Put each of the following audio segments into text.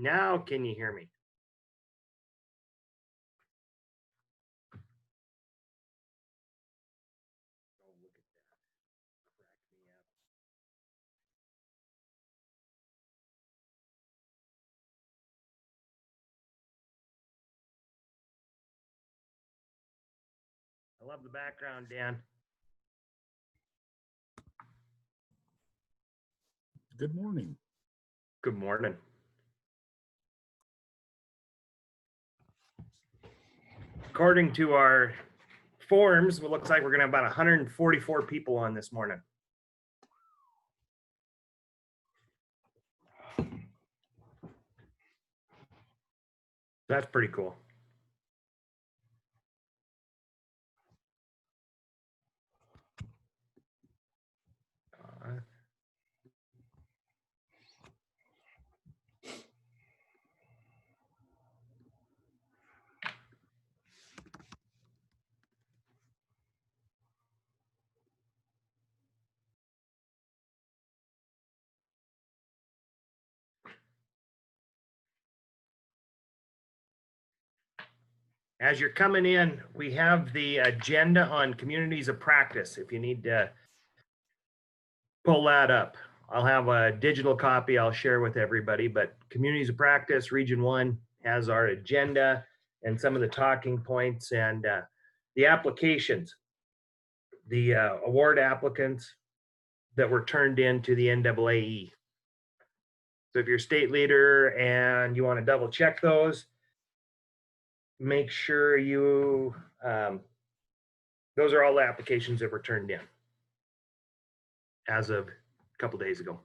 Now, can you hear me? Oh, look at that. Crack me up. I love the background, Dan. Good morning. Good morning. According to our forms, it looks like we're going to have about 144 people on this morning. That's pretty cool. As you're coming in, we have the agenda on communities of practice. If you need to pull that up, I'll have a digital copy I'll share with everybody, but communities of practice, Region 1 has our agenda and some of the talking points and the applications, the award applicants that were turned in to the NAAE. So if you're a state leader and you want to double check those, make sure you, those are all the applications that were turned in as of a couple days ago.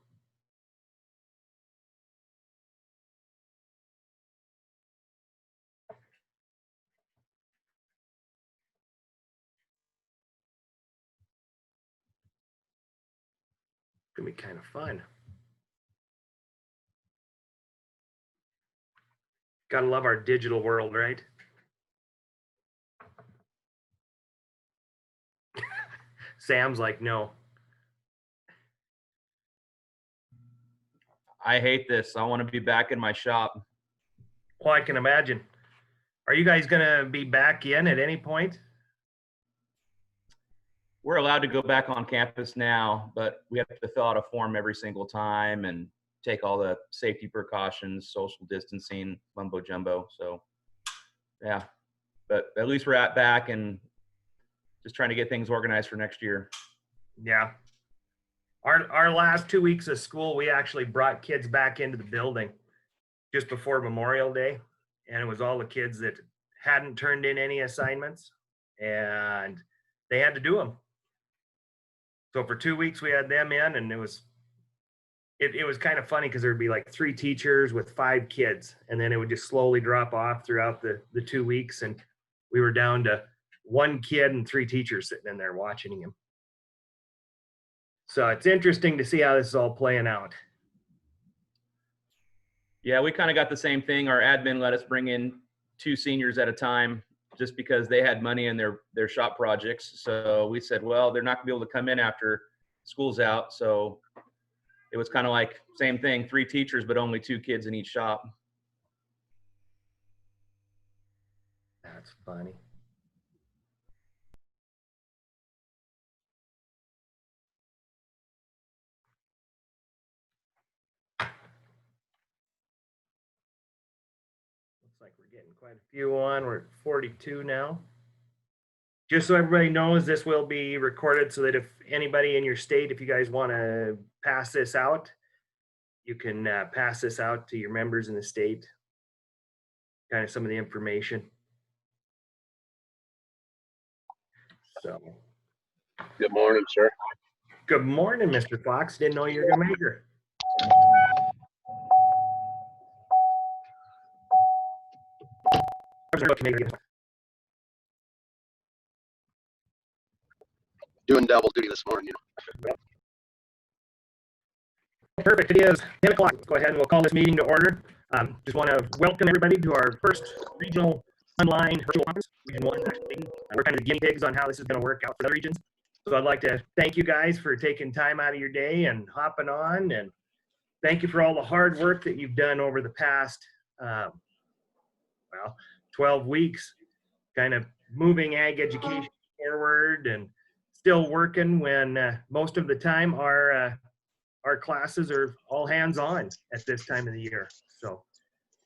It's gonna be kind of fun. Gotta love our digital world, right? Sam's like, no. I hate this. I want to be back in my shop. Well, I can imagine. Are you guys gonna be back in at any point? We're allowed to go back on campus now, but we have to fill out a form every single time and take all the safety precautions, social distancing, mumbo jumbo. So yeah, but at least we're back and just trying to get things organized for next year. Yeah. Our last 2 weeks of school, we actually brought kids back into the building just before Memorial Day. And it was all the kids that hadn't turned in any assignments and they had to do them. So for 2 weeks we had them in, and it was kind of funny because there'd be like 3 teachers with 5 kids, and then it would just slowly drop off throughout the 2 weeks. And we were down to 1 kid and 3 teachers sitting in there watching him. So it's interesting to see how this is all playing out. Yeah, we kind of got the same thing. Our admin let us bring in 2 seniors at a time just because they had money in their shop projects. So we said, well, they're not gonna be able to come in after school's out. So it was kind of like same thing, 3 teachers, but only 2 kids in each shop. That's funny. Looks like we're getting quite a few on. We're at 42 now. Just so everybody knows, this will be recorded so that if anybody in your state, if you guys want to pass this out, you can pass this out to your members in the state. Kind of some of the information. So. Good morning, sir. Good morning, Mr. Fox. Didn't know you were gonna make her. Doing double duty this morning, Perfect. It is 10 o'clock. Let's go ahead and we'll call this meeting to order. Just want to welcome everybody to our first regional online virtual conference. Region 1 meeting. We're kind of the guinea pigs on how this is going to work out for other regions. So I'd like to thank you guys for taking time out of your day and hopping on. And thank you for all the hard work that you've done over the past, 12 weeks, kind of moving ag education forward and still working when most of the time our classes are all hands on at this time of the year. So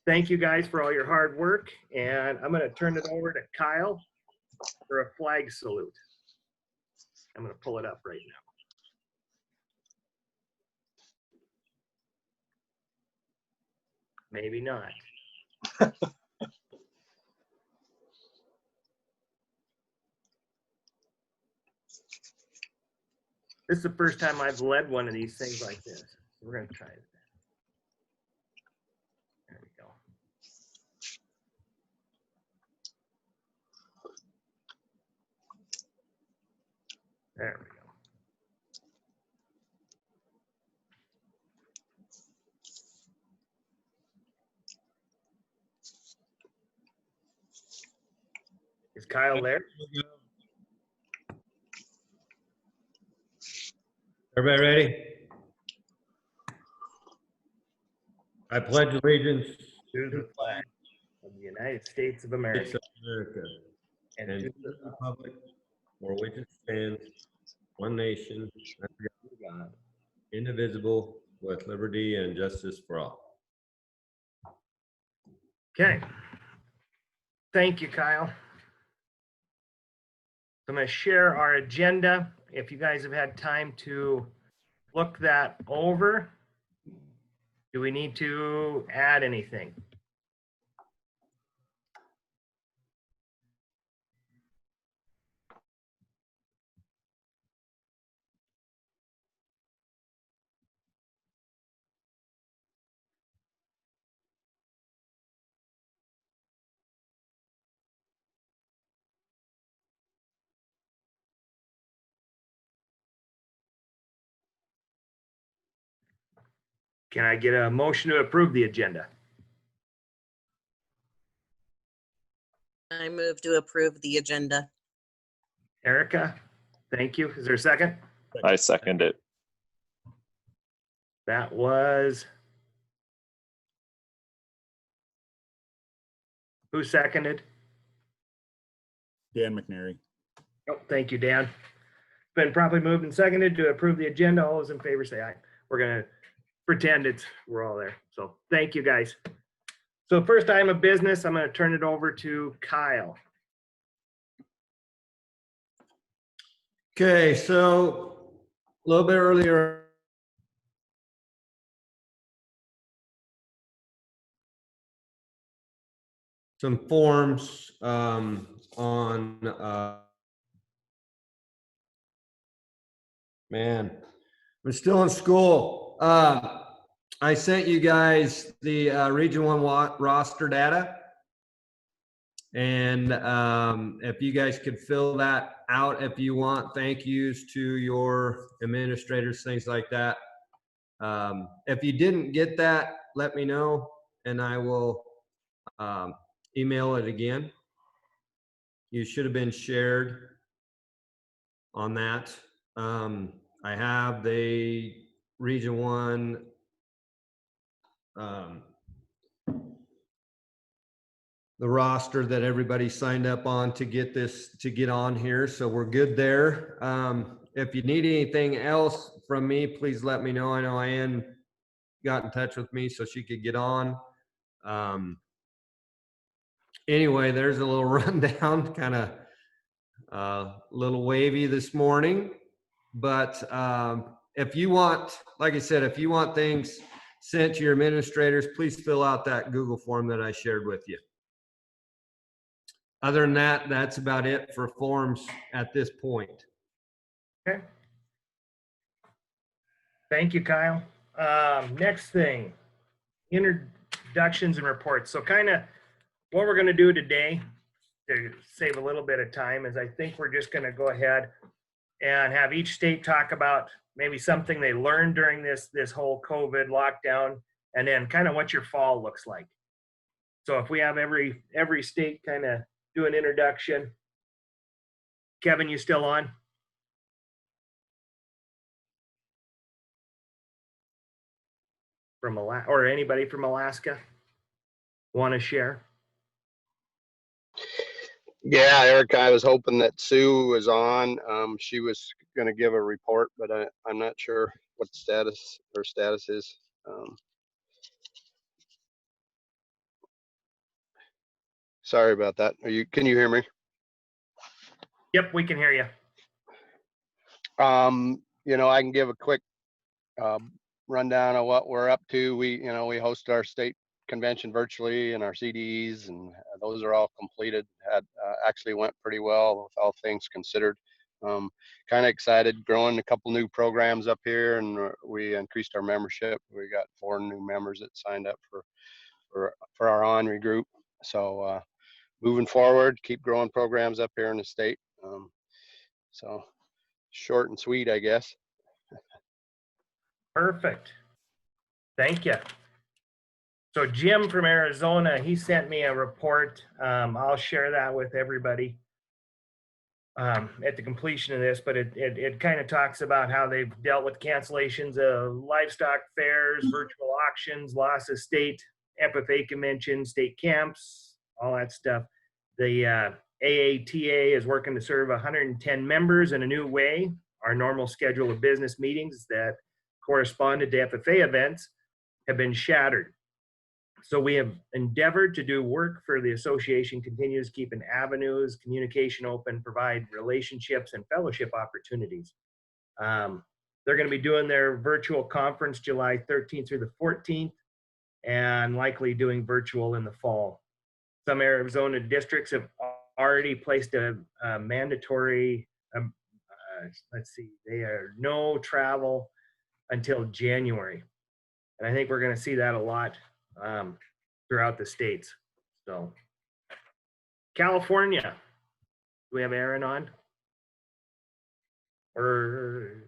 thank you guys for all your hard work. And I'm going to turn it over to Kyle for a flag salute. I'm going to pull it up right now. Maybe not. This is the first time I've led one of these things like this. We're going to try it. There we go. There we go. Is Kyle there? Everybody ready? I pledge allegiance To the flag of the United States of America to America and and to to the republic for which it stands, one nation, under God, indivisible, with liberty and justice for all. Okay. Thank you, Kyle. I'm going to share our agenda. If you guys have had time to look that over, do we need to add anything? Can I get a motion to approve the agenda? I move to approve the agenda. Erica, thank you. Is there a second? I second it. That was. Who seconded? Dan McNary. Oh, thank you, Dan. Been properly moved and seconded to approve the agenda. All those in favor say aye. We're going to pretend we're all there. So thank you, guys. So first item of business, I'm going to turn it over to Kyle. Okay, so a little bit earlier, some forms on man, I'm still in school. I sent you guys the Region 1 roster data. And if you guys could fill that out if you want, thank yous to your administrators, things like that. If you didn't get that, let me know and I will email it again. You should have been shared on that. I have the Region 1 the roster that everybody signed up on to get on here. So we're good there. If you need anything else from me, please let me know. I know Ann got in touch with me so she could get on. Anyway, there's a little rundown, kind of a little wavy this morning, but if you want, like I said, if you want things sent to your administrators, please fill out that Google form that I shared with you. Other than that, that's about it for forms at this point. Okay. Thank you, Kyle. Next thing, introductions and reports. So kind of what we're going to do today to save a little bit of time is I think we're just going to go ahead and have each state talk about maybe something they learned during this whole COVID lockdown, and then kind of what your fall looks like. So if we have every state kind of do an introduction. Kevin, you still on? from Alaska, or anybody from Alaska want to share? Yeah, Eric, I was hoping that Sue was on. She was going to give a report, but I'm not sure what her status is. Sorry about that. Can you hear me? Yep, we can hear you. I can give a quick rundown of what we're up to. We host our state convention virtually, and our CDEs, and those are all completed. Actually went pretty well with all things considered. Kind of excited, growing a couple new programs up here, and we increased our membership. We got 4 new members that signed up for our Henri group. So moving forward, keep growing programs up here in the state. So short and sweet, I guess. Perfect. Thank you. So Jim from Arizona, he sent me a report. I'll share that with everybody at the completion of this, but it kind of talks about how they've dealt with cancellations of livestock fairs, virtual auctions, loss of state FFA conventions, state camps, all that stuff. The AATA is working to serve 110 members in a new way. Our normal schedule of business meetings that corresponded to FFA events have been shattered. So we have endeavored to do work for the association, continues keeping avenues, communication open, provide relationships and fellowship opportunities. They're going to be doing their virtual conference July 13th through the 14th, and likely doing virtual in the fall. Some Arizona districts have already placed a mandatory, let's see, they are no travel until January. And I think we're going to see that a lot throughout the states. So California, do we have Aaron on? Or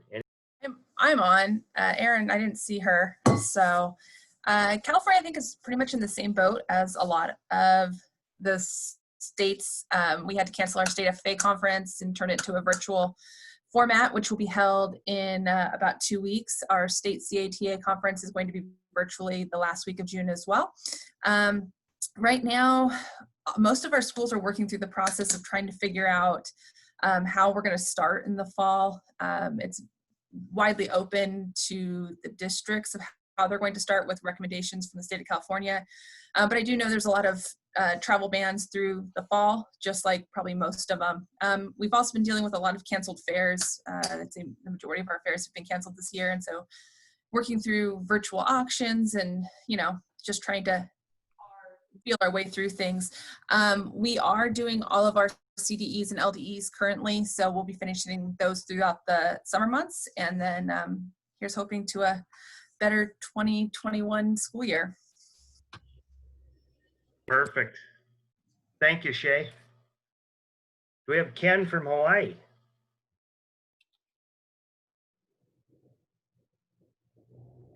I'm on. Erin, I didn't see her. So California, I think, is pretty much in the same boat as a lot of the states. We had to cancel our state FFA conference and turn it to a virtual format, which will be held in about 2 weeks. Our state CATA conference is going to be virtually the last week of June as well. Right now, most of our schools are working through the process of trying to figure out how we're going to start in the fall. It's widely open to the districts of how they're going to start with recommendations from the state of California. But I do know there's a lot of travel bans through the fall, just like probably most of them. We've also been dealing with a lot of canceled fairs. I'd say the majority of our fairs have been canceled this year. And so working through virtual auctions and, just trying to feel our way through things. We are doing all of our CDEs and LDEs currently, so we'll be finishing those throughout the summer months. And then here's hoping to a better 2021 school year. perfect. Thank you, Shay. Do we have Ken from Hawaii?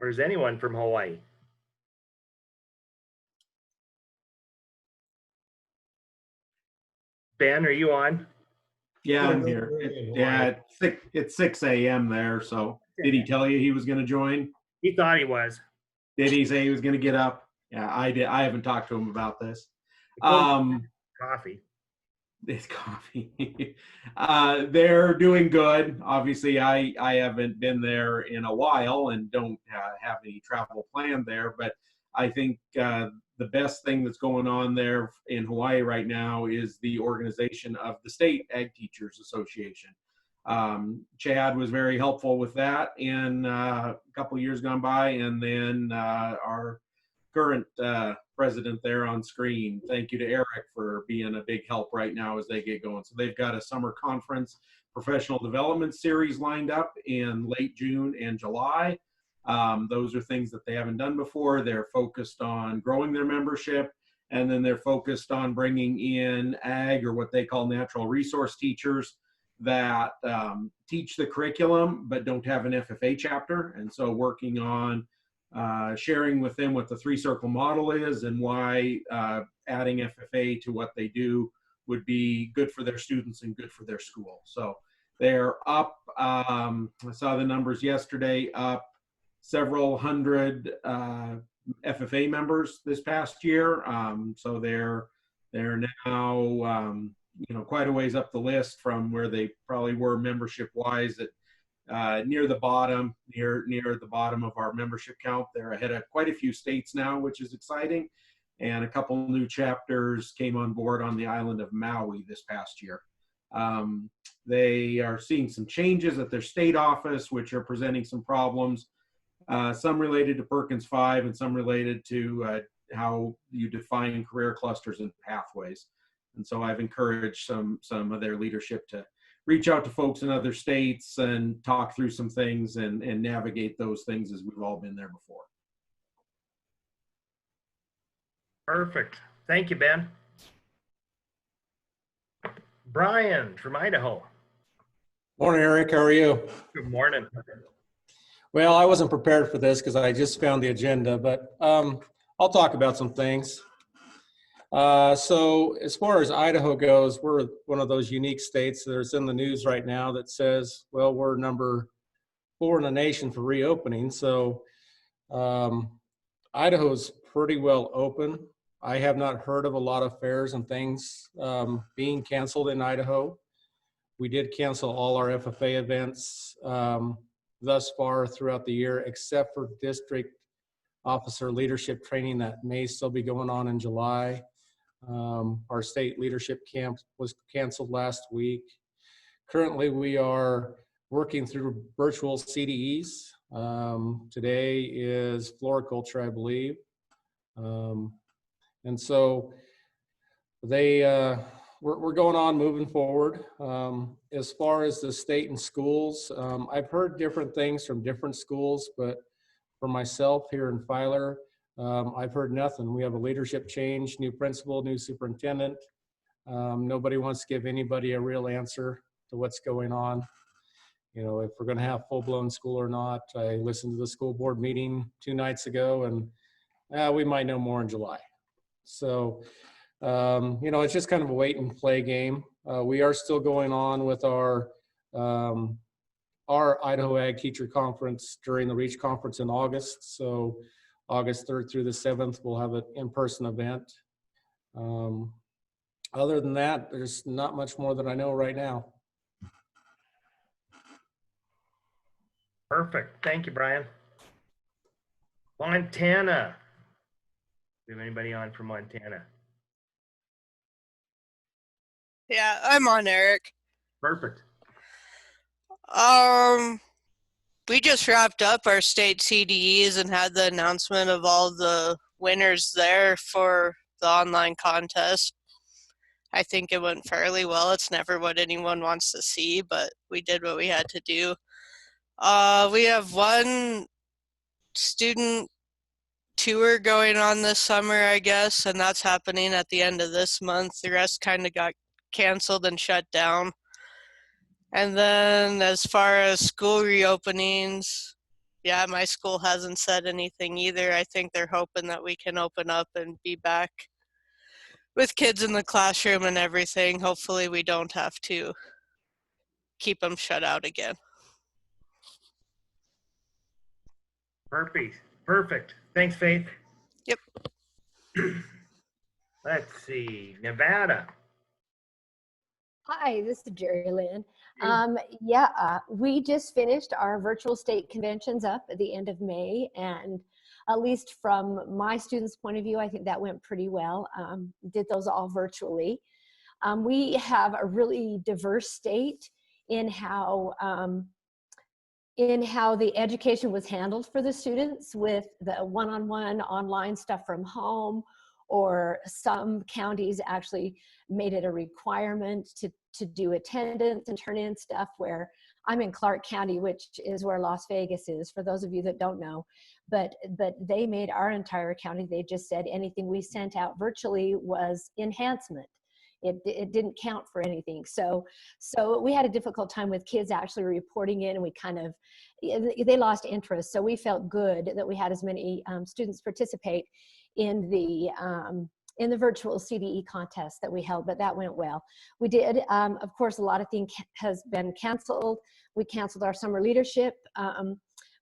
Or is anyone from Hawaii? Ben, are you on? Yeah, I'm here. It's 6 a.m. there. So did he tell you he was going to join? He thought he was. Did he say he was going to get up? Yeah, I did. I haven't talked to him about this. Coffee. It's coffee. They're doing good. Obviously, I haven't been there in a while and don't have any travel planned there. But I think the best thing that's going on there in Hawaii right now is the organization of the State Ag Teachers Association. Chad was very helpful with that in a couple of years gone by, and then our current president there on screen. Thank you to Eric for being a big help right now as they get going. So they've got a summer conference professional development series lined up in late June and July. Those are things that they haven't done before. They're focused on growing their membership, and then they're focused on bringing in ag, or what they call natural resource teachers, that teach the curriculum but don't have an FFA chapter. And so working on sharing with them what the 3-circle model is and why adding FFA to what they do would be good for their students and good for their school. So they're up, I saw the numbers yesterday, up several hundred FFA members this past year. So they're now quite a ways up the list from where they probably were membership wise at near the bottom of our membership count. They're ahead of quite a few states now, which is exciting. And a couple new chapters came on board on the island of Maui this past year. They are seeing some changes at their state office, which are presenting some problems, some related to Perkins 5 and some related to how you define career clusters and pathways. And so I've encouraged some of their leadership to reach out to folks in other states and talk through some things and navigate those things as we've all been there before. Perfect. Thank you, Ben. Brian from Idaho. Morning, Eric. How are you? Good morning. Well, I wasn't prepared for this because I just found the agenda, but I'll talk about some things. So as far as Idaho goes, we're one of those unique states that's in the news right now that says, well, we're number 4 in the nation for reopening. So Idaho's pretty well open. I have not heard of a lot of fairs and things being canceled in Idaho. We did cancel all our FFA events thus far throughout the year, except for district officer leadership training that may still be going on in July. Our state leadership camp was canceled last week. Currently, we are working through virtual CDEs. Today is floriculture, I believe. And so we're going on, moving forward. As far as the state and schools, I've heard different things from different schools, but for myself here in Filer, I've heard nothing. We have a leadership change, new principal, new superintendent. Nobody wants to give anybody a real answer to what's going on. You know, if we're going to have full-blown school or not. I listened to the school board meeting 2 nights ago, and we might know more in July. So, it's just kind of a wait and play game. We are still going on with our Idaho Ag Teacher Conference during the REACH Conference in August. So August 3rd through the 7th, we'll have an in-person event. Other than that, there's not much more that I know right now. Perfect. Thank you, Brian. Montana. Do we have anybody on from Montana? Yeah, I'm on, Eric. Perfect. We just wrapped up our state CDEs and had the announcement of all the winners there for the online contest. I think it went fairly well. It's never what anyone wants to see, but we did what we had to do. We have one student tour going on this summer, I guess, and that's happening at the end of this month. The rest kind of got canceled and shut down. And then as far as school reopenings, yeah, my school hasn't said anything either. I think they're hoping that we can open up and be back with kids in the classroom and everything. Hopefully we don't have to keep them shut out again. Perfect. Thanks, Faith. Yep. Let's see, Nevada. Hi, this is Jerry Lynn. We just finished our virtual state conventions up at the end of May, and at least from my students' point of view, I think that went pretty well. Did those all virtually. We have a really diverse state in how the education was handled for the students, with the one-on-one online stuff from home, or some counties actually made it a requirement to do attendance and turn in stuff. Where I'm in Clark County, which is where Las Vegas is, for those of you that don't know, but they made our entire county, they just said anything we sent out virtually was enhancement. It didn't count for anything. So we had a difficult time with kids actually reporting in, and they lost interest. So we felt good that we had as many students participate in the virtual CDE contest that we held, but that went well. We did, of course, a lot of things has been canceled. We canceled our summer leadership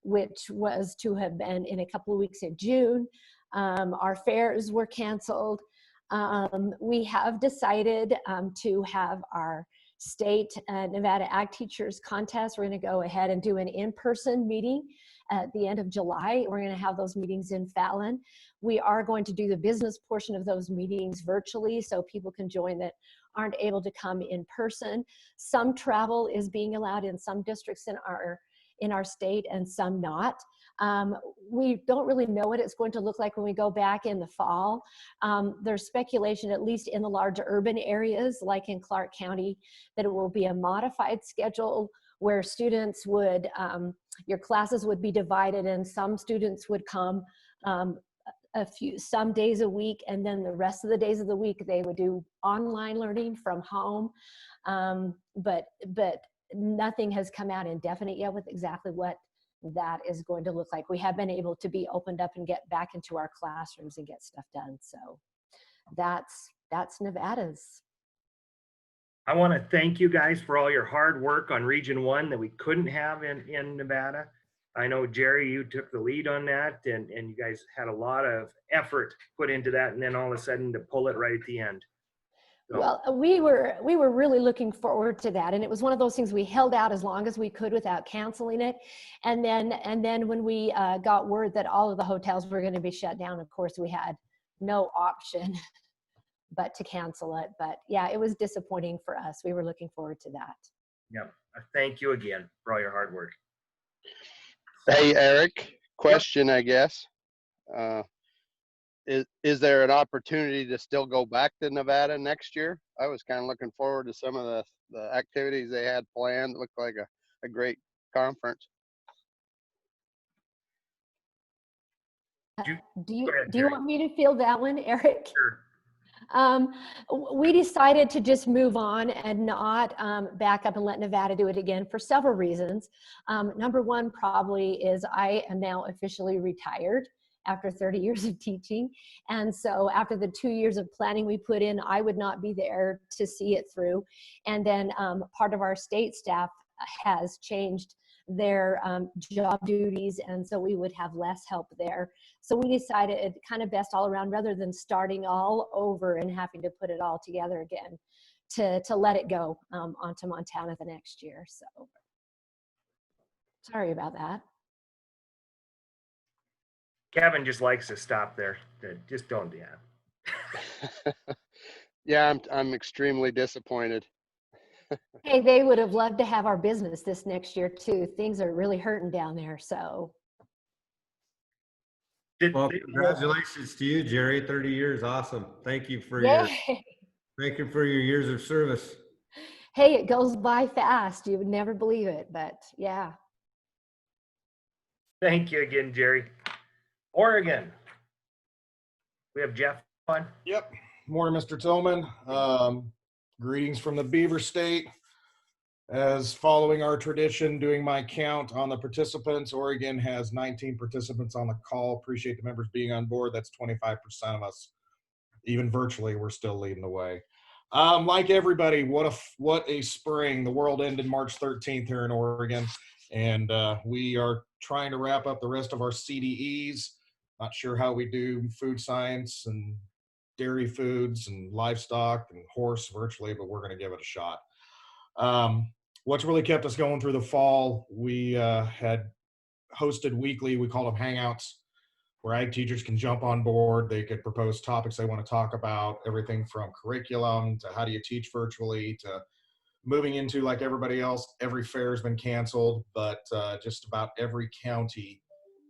which was to have been in a couple of weeks in June. Our fairs were canceled. We have decided to have our state Nevada Ag Teachers Contest. We're going to go ahead and do an in-person meeting at the end of July. We're going to have those meetings in Fallon. We are going to do the business portion of those meetings virtually so people can join that aren't able to come in person. Some travel is being allowed in some districts in our state and some not. We don't really know what it's going to look like when we go back in the fall. There's speculation, at least in the large urban areas, like in Clark County, that it will be a modified schedule where students would, your classes would be divided and some students would come some days a week, and then the rest of the days of the week they would do online learning from home. But nothing has come out indefinite yet with exactly what that is going to look like. We have been able to be opened up and get back into our classrooms and get stuff done. So that's Nevada's. I want to thank you guys for all your hard work on Region 1 that we couldn't have in Nevada. I know, Jerry, you took the lead on that, and you guys had a lot of effort put into that, and then all of a sudden to pull it right at the end. So. Well, we were really looking forward to that, and it was one of those things we held out as long as we could without canceling it. And then when we got word that all of the hotels were going to be shut down, of course we had no option but to cancel it. But yeah, it was disappointing for us. We were looking forward to that. Yeah, thank you again for all your hard work. Hey, Eric, question, I guess. Is there an opportunity to still go back to Nevada next year? I was kind of looking forward to some of the activities they had planned. It looked like a great conference. Do you want me to field that one, Eric? Sure. We decided to just move on and not back up and let Nevada do it again for several reasons. Number one probably is I am now officially retired after 30 years of teaching. And so after the 2 years of planning we put in, I would not be there to see it through. And then part of our state staff has changed their job duties, and so we would have less help there. So we decided kind of best all around, rather than starting all over and having to put it all together again, to let it go onto Montana the next year. So sorry about that. Kevin just likes to stop there. Just don't, yeah. Yeah, I'm extremely disappointed. Hey, they would have loved to have our business this next year too. Things are really hurting down there, so. Well, congratulations to you, Jerry. 30 years, awesome. Thank you for thank you for your years of service. Hey, it goes by fast. You would never believe it, but yeah. Thank you again, Jerry. Oregon. We have Jeff on. Yep. Morning, Mr. Tillman. Greetings from the Beaver State. As following our tradition, doing my count on the participants, Oregon has 19 participants on the call. Appreciate the members being on board. That's 25% of us. Even virtually, we're still leading the way. Like everybody, what a spring. The world ended March 13th here in Oregon, and we are trying to wrap up the rest of our CDEs. Not sure how we do food science and dairy foods and livestock and horse virtually, but we're going to give it a shot. What's really kept us going through the fall, we had hosted weekly, we call them hangouts, where ag teachers can jump on board. They could propose topics they want to talk about, everything from curriculum to how do you teach virtually to moving into, like everybody else, every fair has been canceled, but just about every county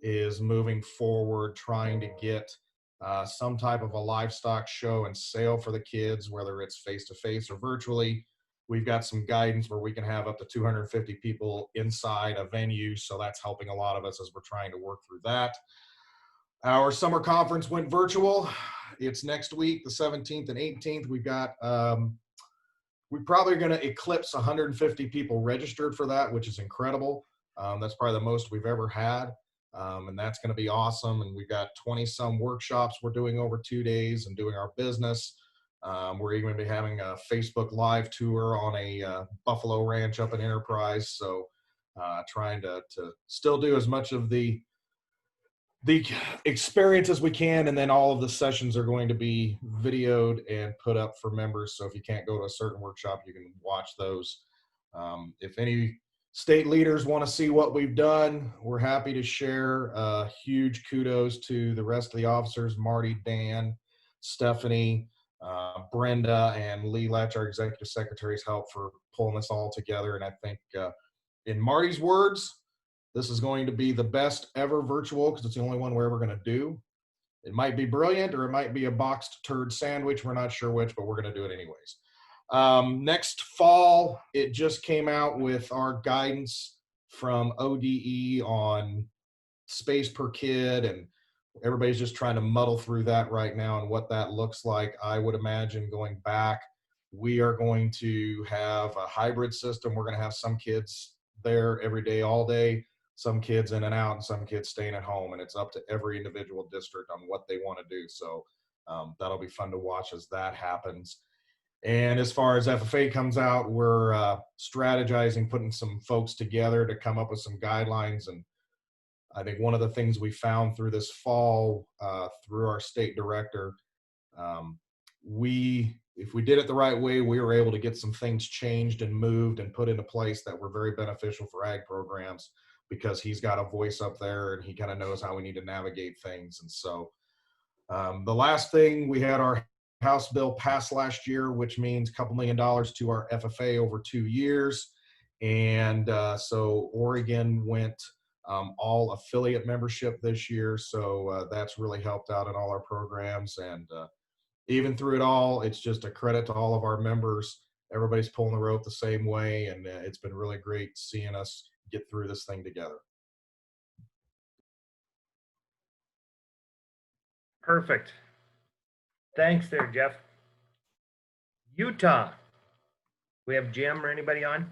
is moving forward trying to get some type of a livestock show and sale for the kids, whether it's face-to-face or virtually. We've got some guidance where we can have up to 250 people inside a venue, so that's helping a lot of us as we're trying to work through that. Our summer conference went virtual. It's next week, the 17th and 18th. We've got, we're probably going to eclipse 150 people registered for that, which is incredible. That's probably the most we've ever had. And that's going to be awesome. And we've got 20 some workshops we're doing over 2 days and doing our business. We're even going to be having a Facebook live tour on a buffalo ranch up in Enterprise. So trying to still do as much of the experience as we can, and then all of the sessions are going to be videoed and put up for members. So if you can't go to a certain workshop, you can watch those. If any state leaders want to see what we've done, we're happy to share. Huge kudos to the rest of the officers, Marty, Dan, Stephanie, Brenda, and Lee Letch, our executive secretary's help for pulling this all together. And I think in Marty's words, this is going to be the best ever virtual because it's the only one we're ever going to do. It might be brilliant or it might be a boxed turd sandwich. We're not sure which, but we're going to do it anyways. Next fall, it just came out with our guidance from ODE on space per kid, and everybody's just trying to muddle through that right now and what that looks like. I would imagine going back, we are going to have a hybrid system. We're going to have some kids there every day, all day, some kids in and out, and some kids staying at home, and it's up to every individual district on what they want to do. So that'll be fun to watch as that happens. And as far as FFA comes out, we're strategizing, putting some folks together to come up with some guidelines. And I think one of the things we found through this fall, through our state director, if we did it the right way, we were able to get some things changed and moved and put into place that were very beneficial for ag programs, because he's got a voice up there and he kind of knows how we need to navigate things. And so the last thing, we had our House bill passed last year, which means a couple $1 million to our FFA over 2 years. And so Oregon went all affiliate membership this year. So that's really helped out in all our programs. And even through it all, it's just a credit to all of our members. Everybody's pulling the rope the same way. And it's been really great seeing us get through this thing together. Perfect. Thanks there, Jeff. Utah. We have Jim or anybody on?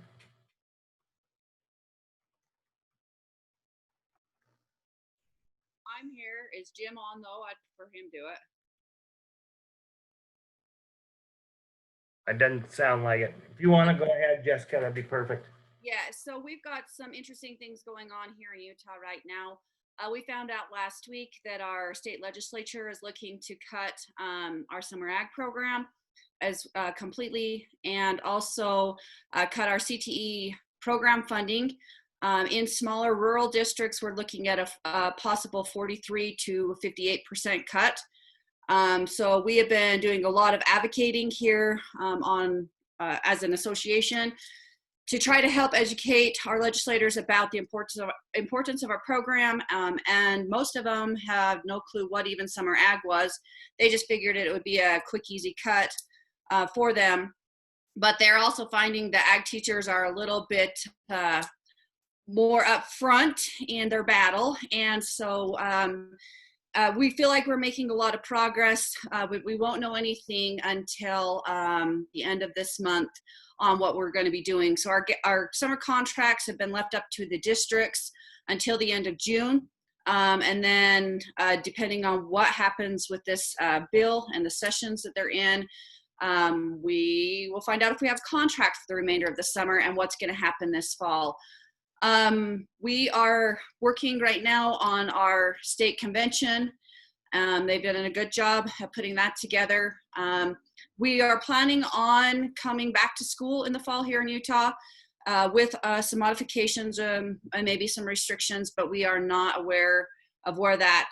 I'm here. Is Jim on though? I'd prefer him do it. It doesn't sound like it. If you want to go ahead, Jessica, that'd be perfect. Yeah, so we've got some interesting things going on here in Utah right now. We found out last week that our state legislature is looking to cut our summer ag program as completely, and also cut our CTE program funding. In smaller rural districts, we're looking at a possible 43 to 58% cut. So we have been doing a lot of advocating here as an association to try to help educate our legislators about the importance of our program. And most of them have no clue what even summer ag was. They just figured it would be a quick, easy cut for them. But they're also finding the ag teachers are a little bit more upfront in their battle. And so we feel like we're making a lot of progress. We won't know anything until the end of this month on what we're going to be doing. So our summer contracts have been left up to the districts until the end of June. And then depending on what happens with this bill and the sessions that they're in, we will find out if we have contracts for the remainder of the summer and what's going to happen this fall. We are working right now on our state convention. They've done a good job of putting that together. We are planning on coming back to school in the fall here in Utah with some modifications and maybe some restrictions, but we are not aware of where that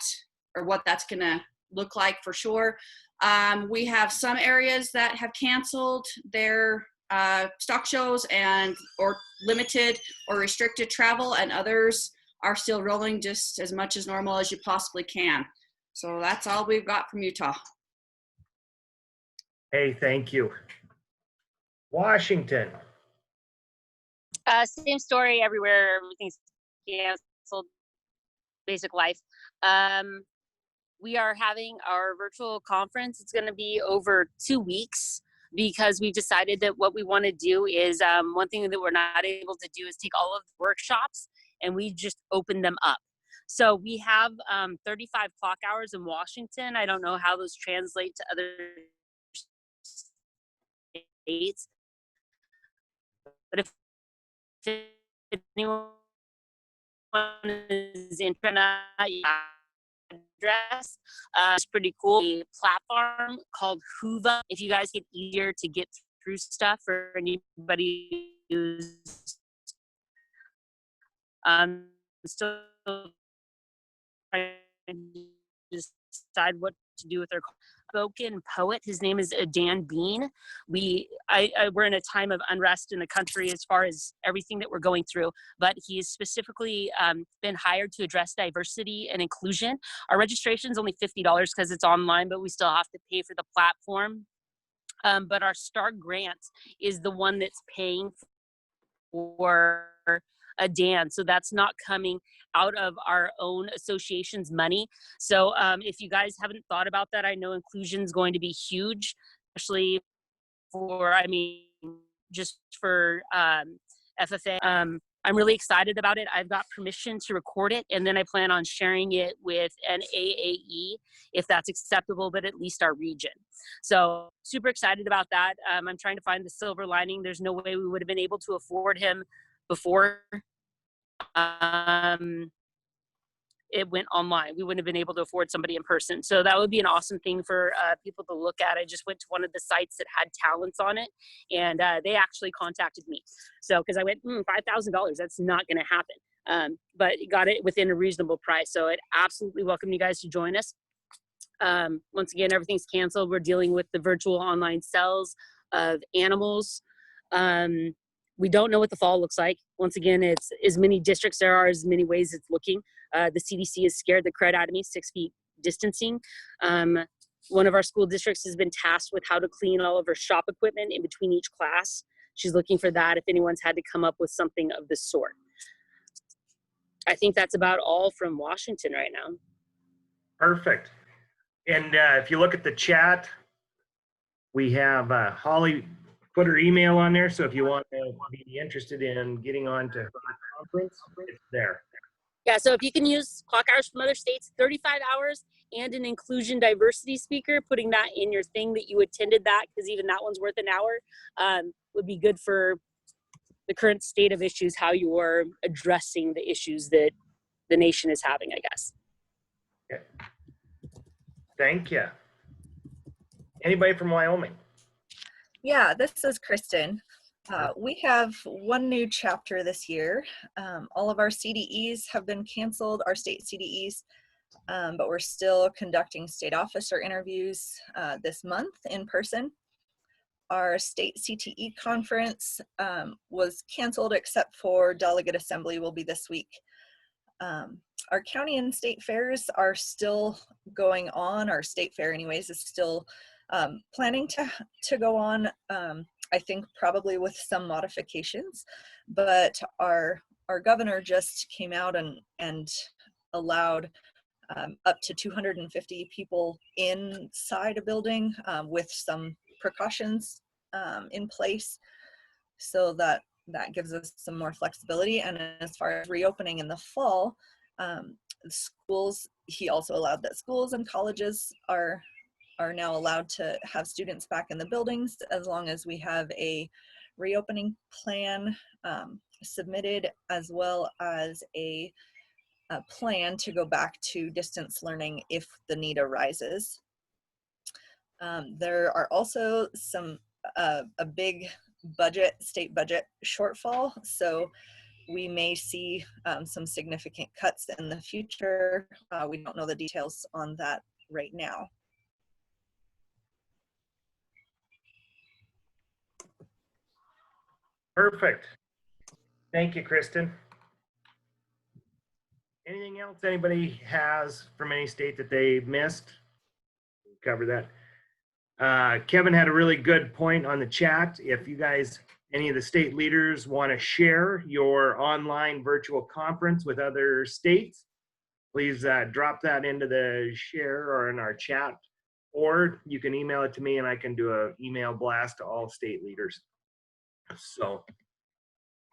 or what that's going to look like for sure. We have some areas that have canceled their stock shows or limited or restricted travel, and others are still rolling just as much as normal as you possibly can. So that's all we've got from Utah. Hey, thank you. Washington. Same story everywhere. Everything's canceled. Basic life. We are having our virtual conference. It's going to be over 2 weeks because we've decided that what we want to do is one thing that we're not able to do is take all of the workshops and we just open them up. So we have 35 clock hours in Washington. I don't know how those translate to other states, but if anyone is interested, address. It's pretty cool. A platform called Hoova. If you guys get easier to get through stuff for anybody who's still trying to decide what to do with their spoken poet. His name is Dan Bean. We're in a time of unrest in the country as far as everything that we're going through, but he's specifically been hired to address diversity and inclusion. Our registration is only $50 because it's online, but we still have to pay for the platform. But our STAR grant is the one that's paying for a Dan. So that's not coming out of our own association's money. So if you guys haven't thought about that, I know inclusion is going to be huge, especially for, just for FFA. I'm really excited about it. I've got permission to record it, and then I plan on sharing it with NAAE if that's acceptable, but at least our region. So super excited about that. I'm trying to find the silver lining. There's no way we would have been able to afford him before it went online. We wouldn't have been able to afford somebody in person. So that would be an awesome thing for people to look at. I just went to one of the sites that had talents on it, and they actually contacted me. So, because I went, $5,000, that's not going to happen. But got it within a reasonable price. So I'd absolutely welcome you guys to join us. Once again, everything's canceled. We're dealing with the virtual online sales of animals. We don't know what the fall looks like. Once again, it's as many districts there are, as many ways it's looking. The CDC is scared the crud out of me, 6 feet distancing. One of our school districts has been tasked with how to clean all of her shop equipment in between each class. She's looking for that if anyone's had to come up with something of the sort. I think that's about all from Washington right now. Perfect. And if you look at the chat, we have Holly put her email on there. So if you want to be interested in getting on to her conference, it's there. Yeah, so if you can use clock hours from other states, 35 hours and an inclusion diversity speaker, putting that in your thing that you attended that, because even that one's worth an hour, would be good for the current state of issues, how you are addressing the issues that the nation is having, I guess. Okay. Thank you. Anybody from Wyoming? Yeah, this is Kristen. We have one new chapter this year. All of our CDEs have been canceled, our state CDEs, but we're still conducting state officer interviews this month in person. Our state CTE conference was canceled except for delegate assembly will be this week. Our county and state fairs are still going on. Our state fair anyways is still planning to go on. I think probably with some modifications, but our governor just came out and allowed up to 250 people inside a building with some precautions in place, so that gives us some more flexibility. And as far as reopening in the fall, schools, he also allowed that schools and colleges are now allowed to have students back in the buildings as long as we have a reopening plan submitted, as well as a plan to go back to distance learning if the need arises. There are also some a big state budget shortfall, so we may see some significant cuts in the future. We don't know the details on that right now. Perfect. Thank you, Kristen. Anything else anybody has from any state that they missed? Cover that. Kevin had a really good point on the chat. If you guys, any of the state leaders, want to share your online virtual conference with other states, please drop that into the share or in our chat, or you can email it to me and I can do an email blast to all state leaders. So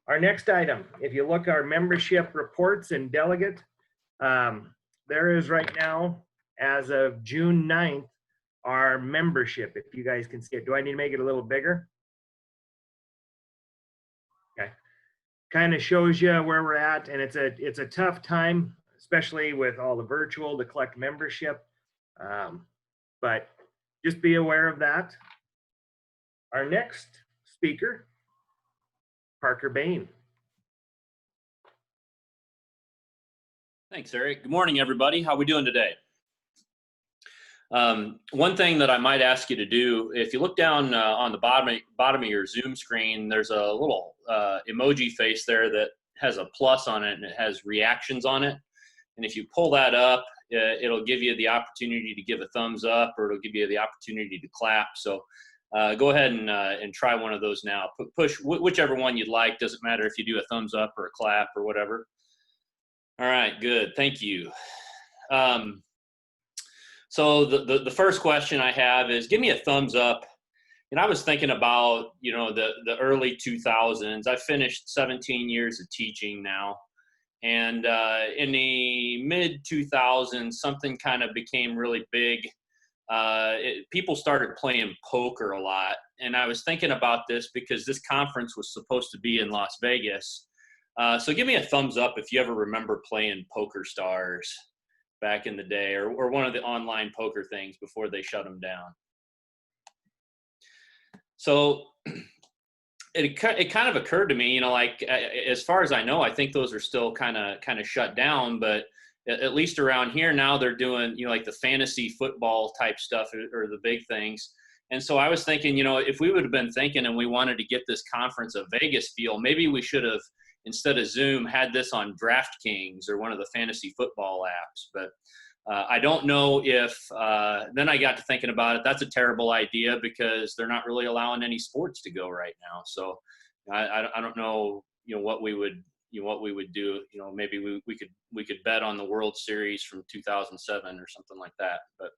our next item, if you look our membership reports and delegate, there is right now, as of June 9th, our membership, if you guys can see it. Do I need to make it a little bigger? Okay. kind of shows you where we're at, and it's a tough time, especially with all the virtual to collect membership. But just be aware of that. Our next speaker, Parker Bain. Thanks, Eric. Good morning, everybody. How are we doing today? One thing that I might ask you to do, if you look down on the bottom of your Zoom screen, there's a little emoji face there that has a plus on it, and it has reactions on it. And if you pull that up, it'll give you the opportunity to give a thumbs up, or it'll give you the opportunity to clap. So go ahead and try one of those now. Push whichever one you'd like. Doesn't matter if you do a thumbs up or a clap or whatever. All right, good. Thank you. So the first question I have is, give me a thumbs up. And I was thinking about, the early 2000s. I finished 17 years of teaching now. And in the mid 2000s, something kind of became really big. People started playing poker a lot. And I was thinking about this because this conference was supposed to be in Las Vegas. So give me a thumbs up if you ever remember playing Poker Stars back in the day, or one of the online poker things before they shut them down. So it kind of occurred to me, as far as I know, I think those are still kind of shut down, but at least around here now they're doing, like the fantasy football type stuff or the big things. And so I was thinking, if we would have been thinking and we wanted to get this conference a Vegas feel, maybe we should have, instead of Zoom, had this on DraftKings or one of the fantasy football apps. But I don't know if, then I got to thinking about it. That's a terrible idea because they're not really allowing any sports to go right now. So I don't know, what we would do. Maybe we could bet on the World Series from 2007 or something like that. But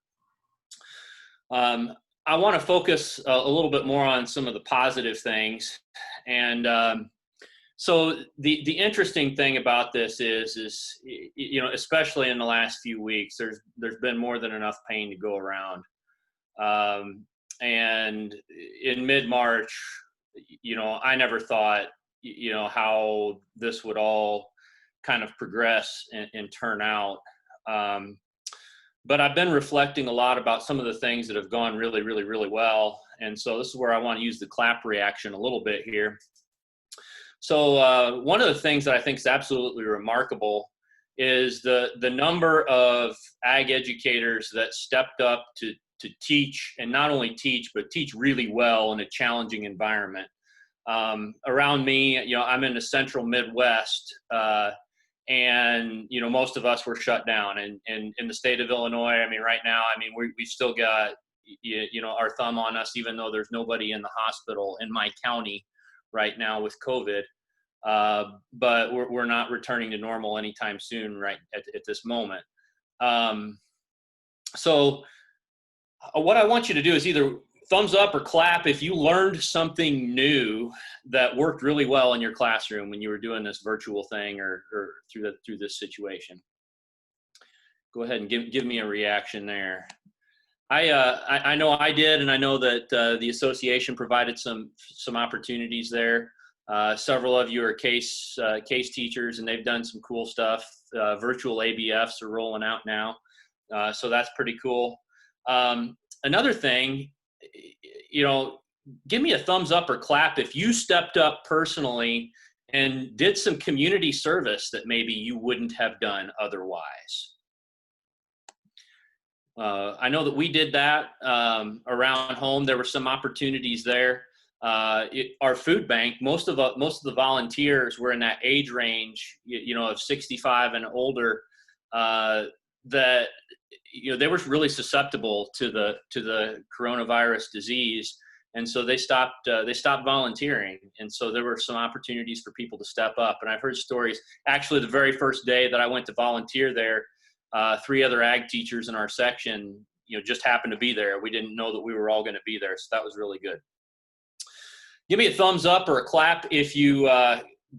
I want to focus a little bit more on some of the positive things. And so the interesting thing about this is, especially in the last few weeks, there's been more than enough pain to go around. And in mid-March, I never thought, how this would all kind of progress and turn out. But I've been reflecting a lot about some of the things that have gone really, really, really well. And so this is where I want to use the clap reaction a little bit here. So one of the things that I think is absolutely remarkable is the number of ag educators that stepped up to teach, and not only teach, but teach really well in a challenging environment. Around me, I'm in the central Midwest, and most of us were shut down. And in the state of Illinois, right now, we still got our thumb on us, even though there's nobody in the hospital in my county right now with COVID, but we're not returning to normal anytime soon, right at this moment. So what I want you to do is either thumbs up or clap if you learned something new that worked really well in your classroom when you were doing this virtual thing or through this situation. Go ahead and give me a reaction there. I know I did, and I know that the association provided some opportunities there. Several of you are case teachers, and they've done some cool stuff. Virtual ABFs are rolling out now, so that's pretty cool. Another thing, give me a thumbs up or clap if you stepped up personally and did some community service that maybe you wouldn't have done otherwise. I know that we did that around home. There were some opportunities there. Our food bank, most of the volunteers were in that age range, of 65 and older, that they were really susceptible to the coronavirus disease, and so they stopped volunteering. And so there were some opportunities for people to step up. And I've heard stories. Actually, the very first day that I went to volunteer there, 3 other ag teachers in our section, just happened to be there. We didn't know that we were all going to be there, so that was really good. Give me a thumbs up or a clap if you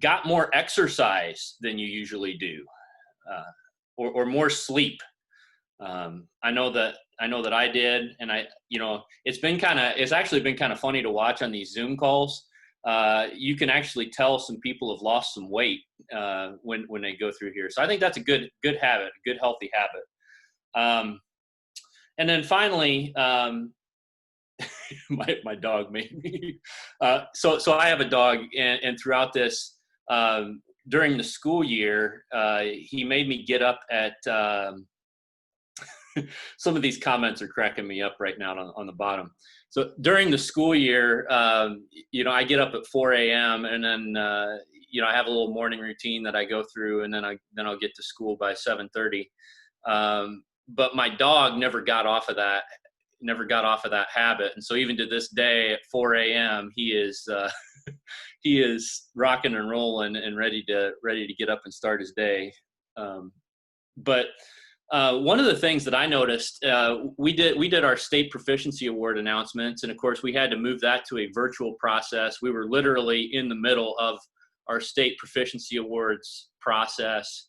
got more exercise than you usually do, or more sleep. I know that I did, and it's actually been kind of funny to watch on these Zoom calls. you can actually tell some people have lost some weight when they go through here. So I think that's a good habit, a good healthy habit. And then finally, my dog made me. So I have a dog, and throughout this, during the school year, he made me get up at. Some of these comments are cracking me up right now on the bottom. So during the school year, I get up at 4 a.m. and then I have a little morning routine that I go through, and then I'll get to school by 7:30. But my dog never got off of that habit, and so even to this day at 4 a.m. he is he is rocking and rolling and ready to get up and start his day. But one of the things that I noticed, we did our state proficiency award announcements, and of course we had to move that to a virtual process. We were literally in the middle of our state proficiency awards process.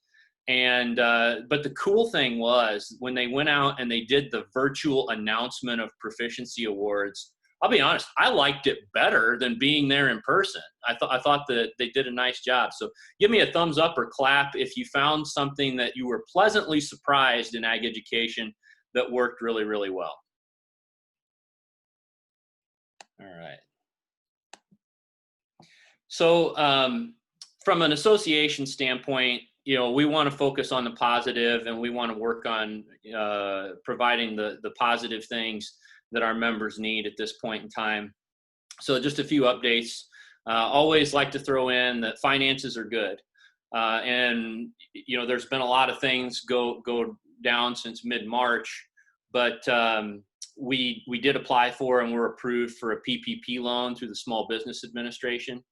And but the cool thing was when they went out and they did the virtual announcement of proficiency awards, I'll be honest, I liked it better than being there in person. I thought that they did a nice job. So give me a thumbs up or clap if you found something that you were pleasantly surprised in ag education that worked really, really well. All right. So from an association standpoint, we want to focus on the positive, and we want to work on providing the positive things that our members need at this point in time. So just a few updates. Always like to throw in that finances are good. And, there's been a lot of things go down since mid-March, but we did apply for and were approved for a PPP loan through the Small Business Administration.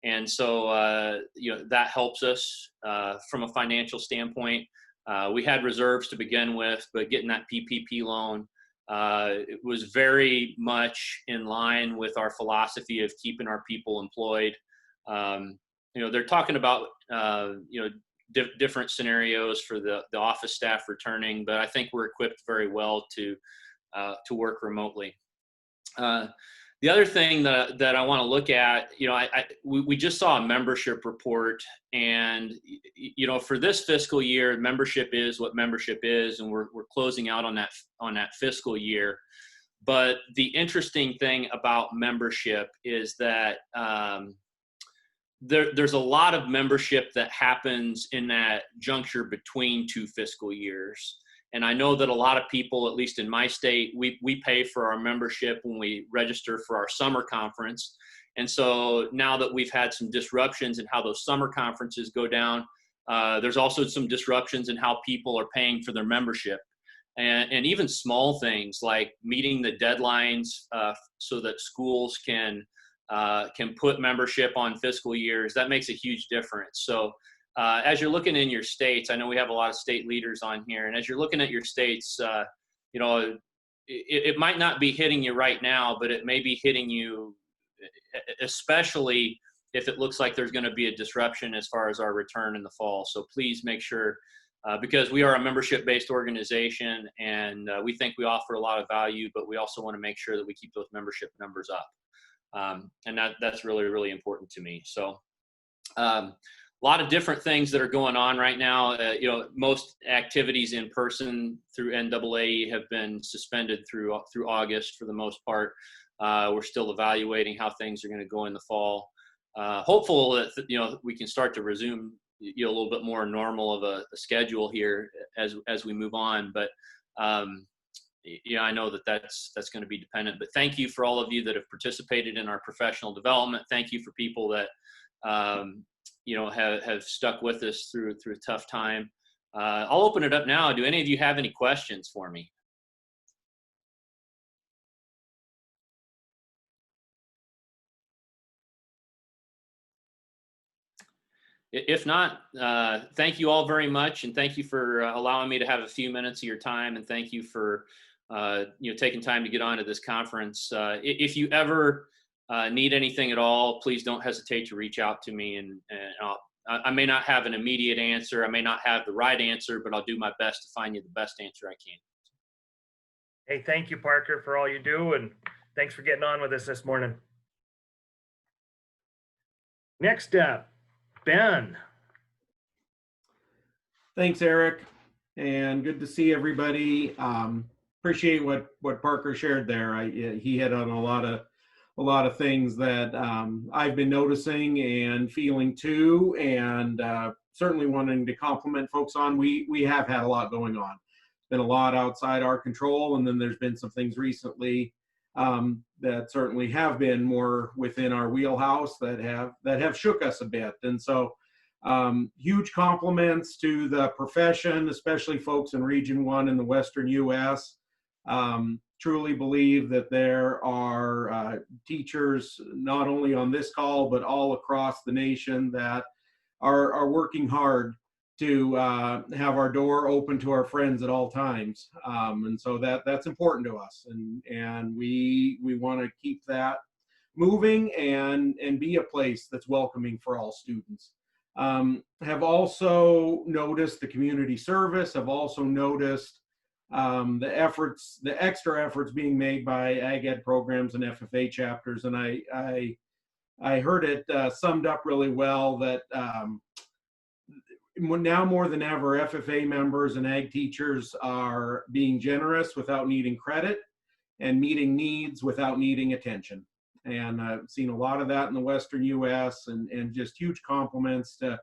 And so, that helps us from a financial standpoint. We had reserves to begin with, but getting that PPP loan, it was very much in line with our philosophy of keeping our people employed. They're talking about, different scenarios for the office staff returning, but I think we're equipped very well to work remotely. The other thing that I want to look at, we just saw a membership report, and for this fiscal year, membership is what membership is, and we're closing out on that fiscal year. But the interesting thing about membership is that there's a lot of membership that happens in that juncture between two fiscal years. And I know that a lot of people, at least in my state, we pay for our membership when we register for our summer conference. And so now that we've had some disruptions in how those summer conferences go down, there's also some disruptions in how people are paying for their membership. And even small things like meeting the deadlines so that schools can put membership on fiscal years, that makes a huge difference. So as you're looking in your states, I know we have a lot of state leaders on here, and as you're looking at your states, it might not be hitting you right now, but it may be hitting you, especially if it looks like there's going to be a disruption as far as our return in the fall. So please make sure, because we are a membership-based organization, and we think we offer a lot of value, but we also want to make sure that we keep those membership numbers up. And that's really, really important to me. So a lot of different things that are going on right now. Most activities in person through NAAE have been suspended through August for the most part. We're still evaluating how things are going to go in the fall. Hopeful that we can start to resume a little bit more normal of a schedule here as we move on. But I know that that's going to be dependent. But thank you for all of you that have participated in our professional development. Thank you for people that have stuck with us through a tough time. I'll open it up now. Do any of you have any questions for me? If not, thank you all very much, and thank you for allowing me to have a few minutes of your time, and thank you for taking time to get onto this conference. If you ever need anything at all, please don't hesitate to reach out to me, and I may not have an immediate answer, I may not have the right answer, but I'll do my best to find you the best answer I can. Hey, thank you, Parker, for all you do, and thanks for getting on with us this morning. Next up, Ben. Thanks, Eric, and good to see everybody. Appreciate what Parker shared there. He hit on a lot of things that I've been noticing and feeling too, and certainly wanting to compliment folks on. We have had a lot going on. Been a lot outside our control, and then there's been some things recently that certainly have been more within our wheelhouse that have shook us a bit. And so huge compliments to the profession, especially folks in Region 1 in the Western U.S. Truly believe that there are teachers, not only on this call, but all across the nation that are working hard to have our door open to our friends at all times. And so that's important to us. And we want to keep that moving and be a place that's welcoming for all students. Have also noticed the community service, have also noticed the extra efforts being made by ag ed programs and FFA chapters. And I heard it summed up really well that now more than ever, FFA members and ag teachers are being generous without needing credit and meeting needs without needing attention. And I've seen a lot of that in the Western U.S. and just huge compliments to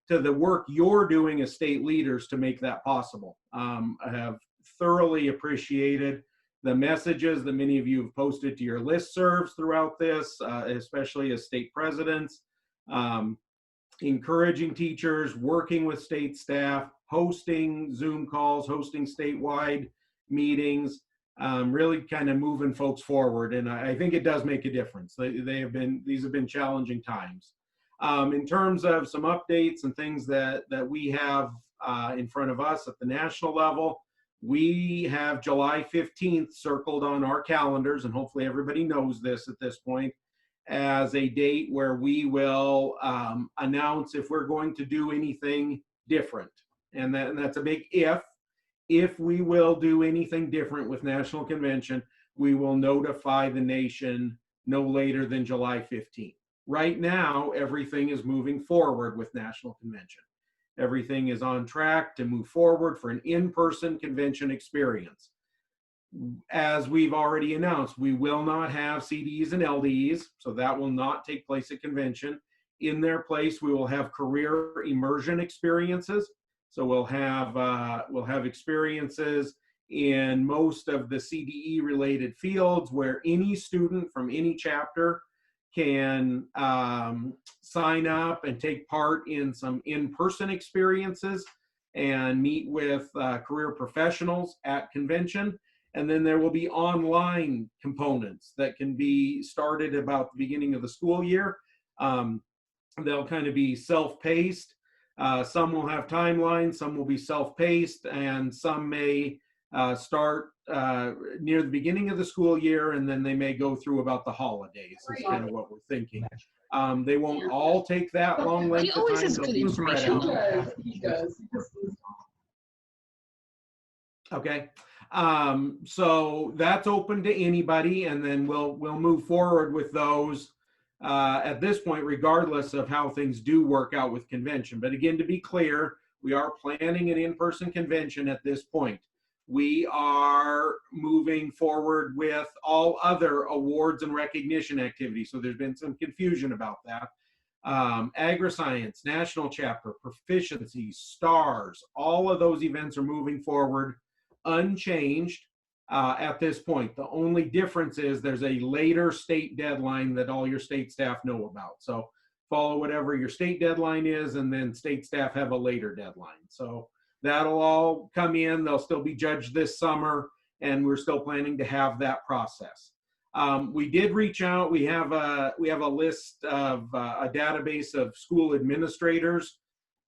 the work you're doing as state leaders to make that possible. I have thoroughly appreciated the messages that many of you have posted to your listservs throughout this, especially as state presidents, encouraging teachers, working with state staff, hosting Zoom calls, hosting statewide meetings, really kind of moving folks forward. And I think it does make a difference. These have been challenging times. In terms of some updates and things that we have in front of us at the national level, we have July 15th circled on our calendars, and hopefully everybody knows this at this point, as a date where we will announce if we're going to do anything different. And that's a big if. If we will do anything different with National Convention, we will notify the nation no later than July 15th. Right now, everything is moving forward with National Convention. Everything is on track to move forward for an in-person convention experience. As we've already announced, we will not have CDs and LDs, so that will not take place at convention. In their place, we will have career immersion experiences. So we'll have experiences in most of the CDE related fields where any student from any chapter can sign up and take part in some in-person experiences and meet with career professionals at convention. And then there will be online components that can be started about the beginning of the school year. They'll kind of be self-paced. Some will have timelines, some will be self-paced, and some may start near the beginning of the school year, and then they may go through about the holidays. Is kind of what we're thinking. They won't all take that long length of time. They'll be spread out. He does. Okay. So that's open to anybody, and then we'll move forward with those at this point, regardless of how things do work out with convention. But again, to be clear, we are planning an in-person convention at this point. We are moving forward with all other awards and recognition activities. So there's been some confusion about that. Agri-Science, National Chapter, Proficiency, STARS, all of those events are moving forward unchanged at this point. The only difference is there's a later state deadline that all your state staff know about. So follow whatever your state deadline is, and then state staff have a later deadline. So that'll all come in. They'll still be judged this summer, and we're still planning to have that process. We did reach out. We have a list of a database of school administrators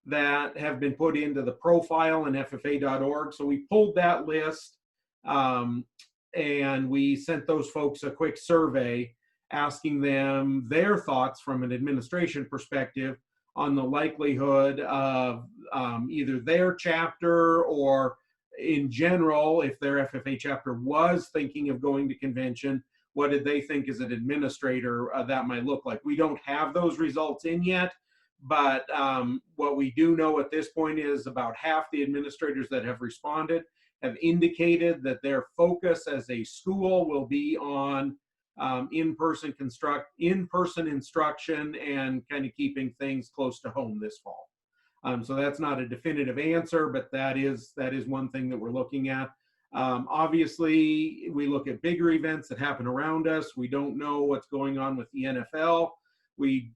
that have been put into the profile in FFA.org. So we pulled that list, and we sent those folks a quick survey asking them their thoughts from an administration perspective on the likelihood of either their chapter or in general, if their FFA chapter was thinking of going to convention, what did they think as an administrator that might look like. We don't have those results in yet, but what we do know at this point is about half the administrators that have responded have indicated that their focus as a school will be on in-person instruction and kind of keeping things close to home this fall. So that's not a definitive answer, but that is one thing that we're looking at. Obviously, we look at bigger events that happen around us. We don't know what's going on with the NFL. We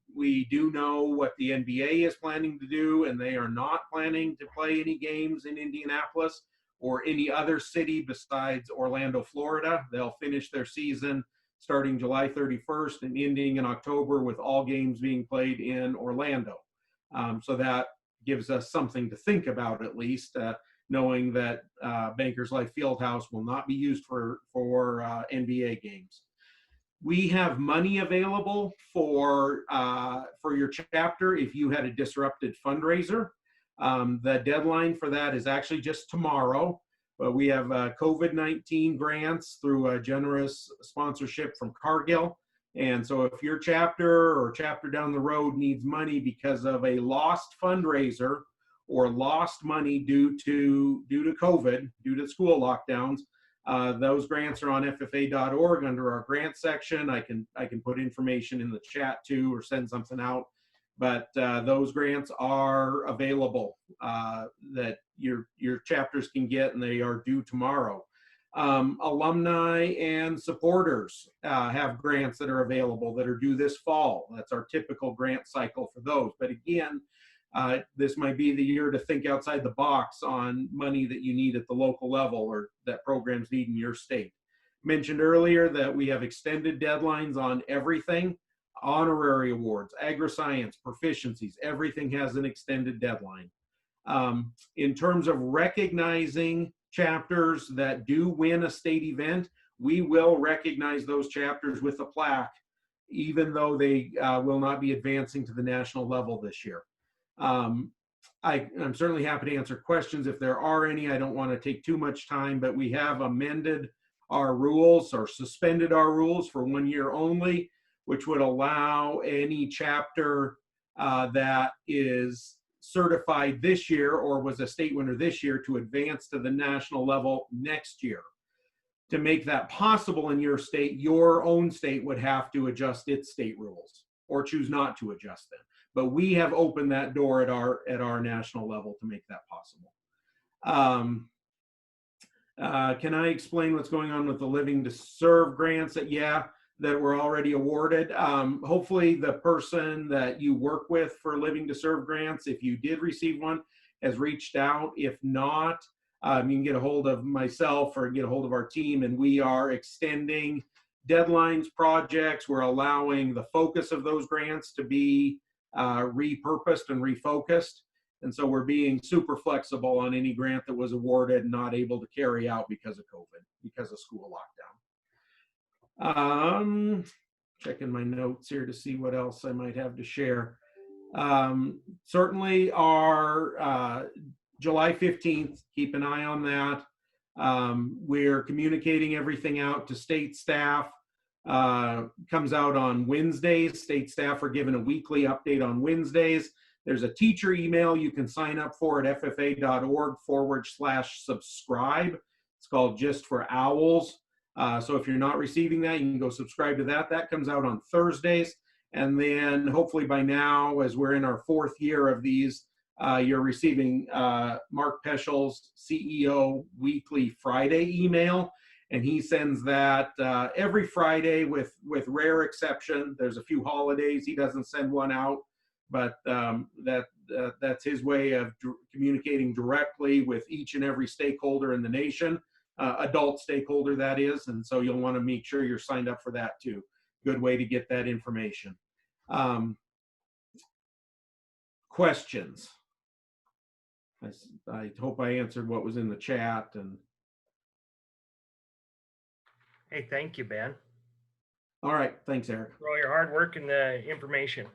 do know what the NBA is planning to do, and they are not planning to play any games in Indianapolis or any other city besides Orlando, Florida. They'll finish their season starting July 31st and ending in October with all games being played in Orlando. So that gives us something to think about, at least, knowing that Bankers Life Fieldhouse will not be used for NBA games. We have money available for your chapter if you had a disrupted fundraiser. The deadline for that is actually just tomorrow, but we have COVID-19 grants through a generous sponsorship from Cargill. And so if your chapter or chapter down the road needs money because of a lost fundraiser or lost money due to COVID, due to school lockdowns, those grants are on ffa.org under our grant section. I can put information in the chat too, or send something out. But those grants are available that your chapters can get, and they are due tomorrow. Alumni and supporters have grants that are available that are due this fall. That's our typical grant cycle for those. But again, this might be the year to think outside the box on money that you need at the local level or that programs need in your state. Mentioned earlier that we have extended deadlines on everything. Honorary awards, agri-science, proficiencies, everything has an extended deadline. In terms of recognizing chapters that do win a state event, we will recognize those chapters with a plaque, even though they will not be advancing to the national level this year. I'm certainly happy to answer questions if there are any. I don't want to take too much time, but we have amended our rules or suspended our rules for 1 year only, which would allow any chapter that is certified this year or was a state winner this year to advance to the national level next year. To make that possible in your state, your own state would have to adjust its state rules or choose not to adjust them. But we have opened that door at our national level to make that possible. Can I explain what's going on with the Living to Serve grants that were already awarded? Hopefully the person that you work with for Living to Serve grants, if you did receive one, has reached out. If not, you can get a hold of myself or get a hold of our team, and we are extending deadlines, projects. We're allowing the focus of those grants to be repurposed and refocused. And so we're being super flexible on any grant that was awarded and not able to carry out because of COVID, because of school lockdown. Checking my notes here to see what else I might have to share. Certainly our July 15th, keep an eye on that. We're communicating everything out to state staff. Comes out on Wednesdays. State staff are given a weekly update on Wednesdays. There's a teacher email you can sign up for at ffa.org/subscribe. It's called Just for Owls. So if you're not receiving that, you can go subscribe to that. That comes out on Thursdays. And then hopefully by now, as we're in our 4th year of these, you're receiving Mark Peschel's CEO weekly Friday email. And he sends that every Friday with rare exception. There's a few holidays he doesn't send one out, but that's his way of communicating directly with each and every stakeholder in the nation, adult stakeholder that is. And so you'll want to make sure you're signed up for that too. Good way to get that information. Questions? I hope I answered what was in the chat. And Hey, thank you, Ben. all right, thanks, Eric. For all your hard work and the information.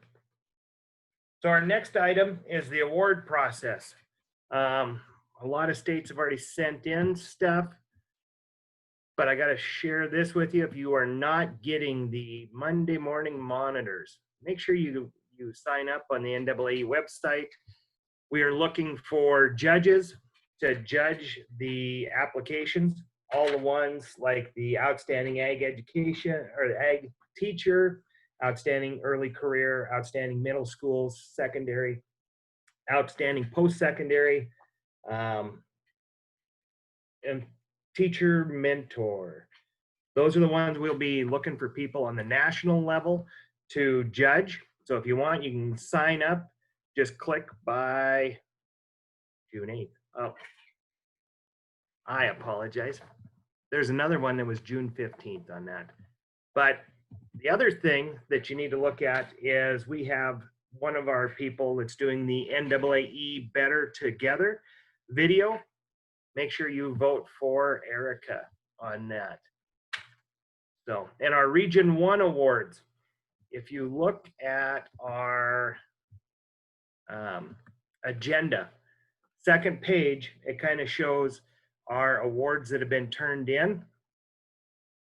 So our next item is the award process. A lot of states have already sent in stuff. But I got to share this with you. If you are not getting the Monday morning monitors, make sure you sign up on the NAAE website. We are looking for judges to judge the applications, all the ones like the outstanding ag education or the ag teacher, outstanding early career, outstanding middle school, secondary, outstanding post-secondary, and teacher mentor. Those are the ones we'll be looking for people on the national level to judge. So if you want, you can sign up. Just click by June 8th. Oh, I apologize. There's another one that was June 15th on that. But the other thing that you need to look at is we have one of our people that's doing the NAAE Better Together video. Make sure you vote for Erica on that. So, and our Region 1 awards, if you look at our agenda, second page, it kind of shows our awards that have been turned in.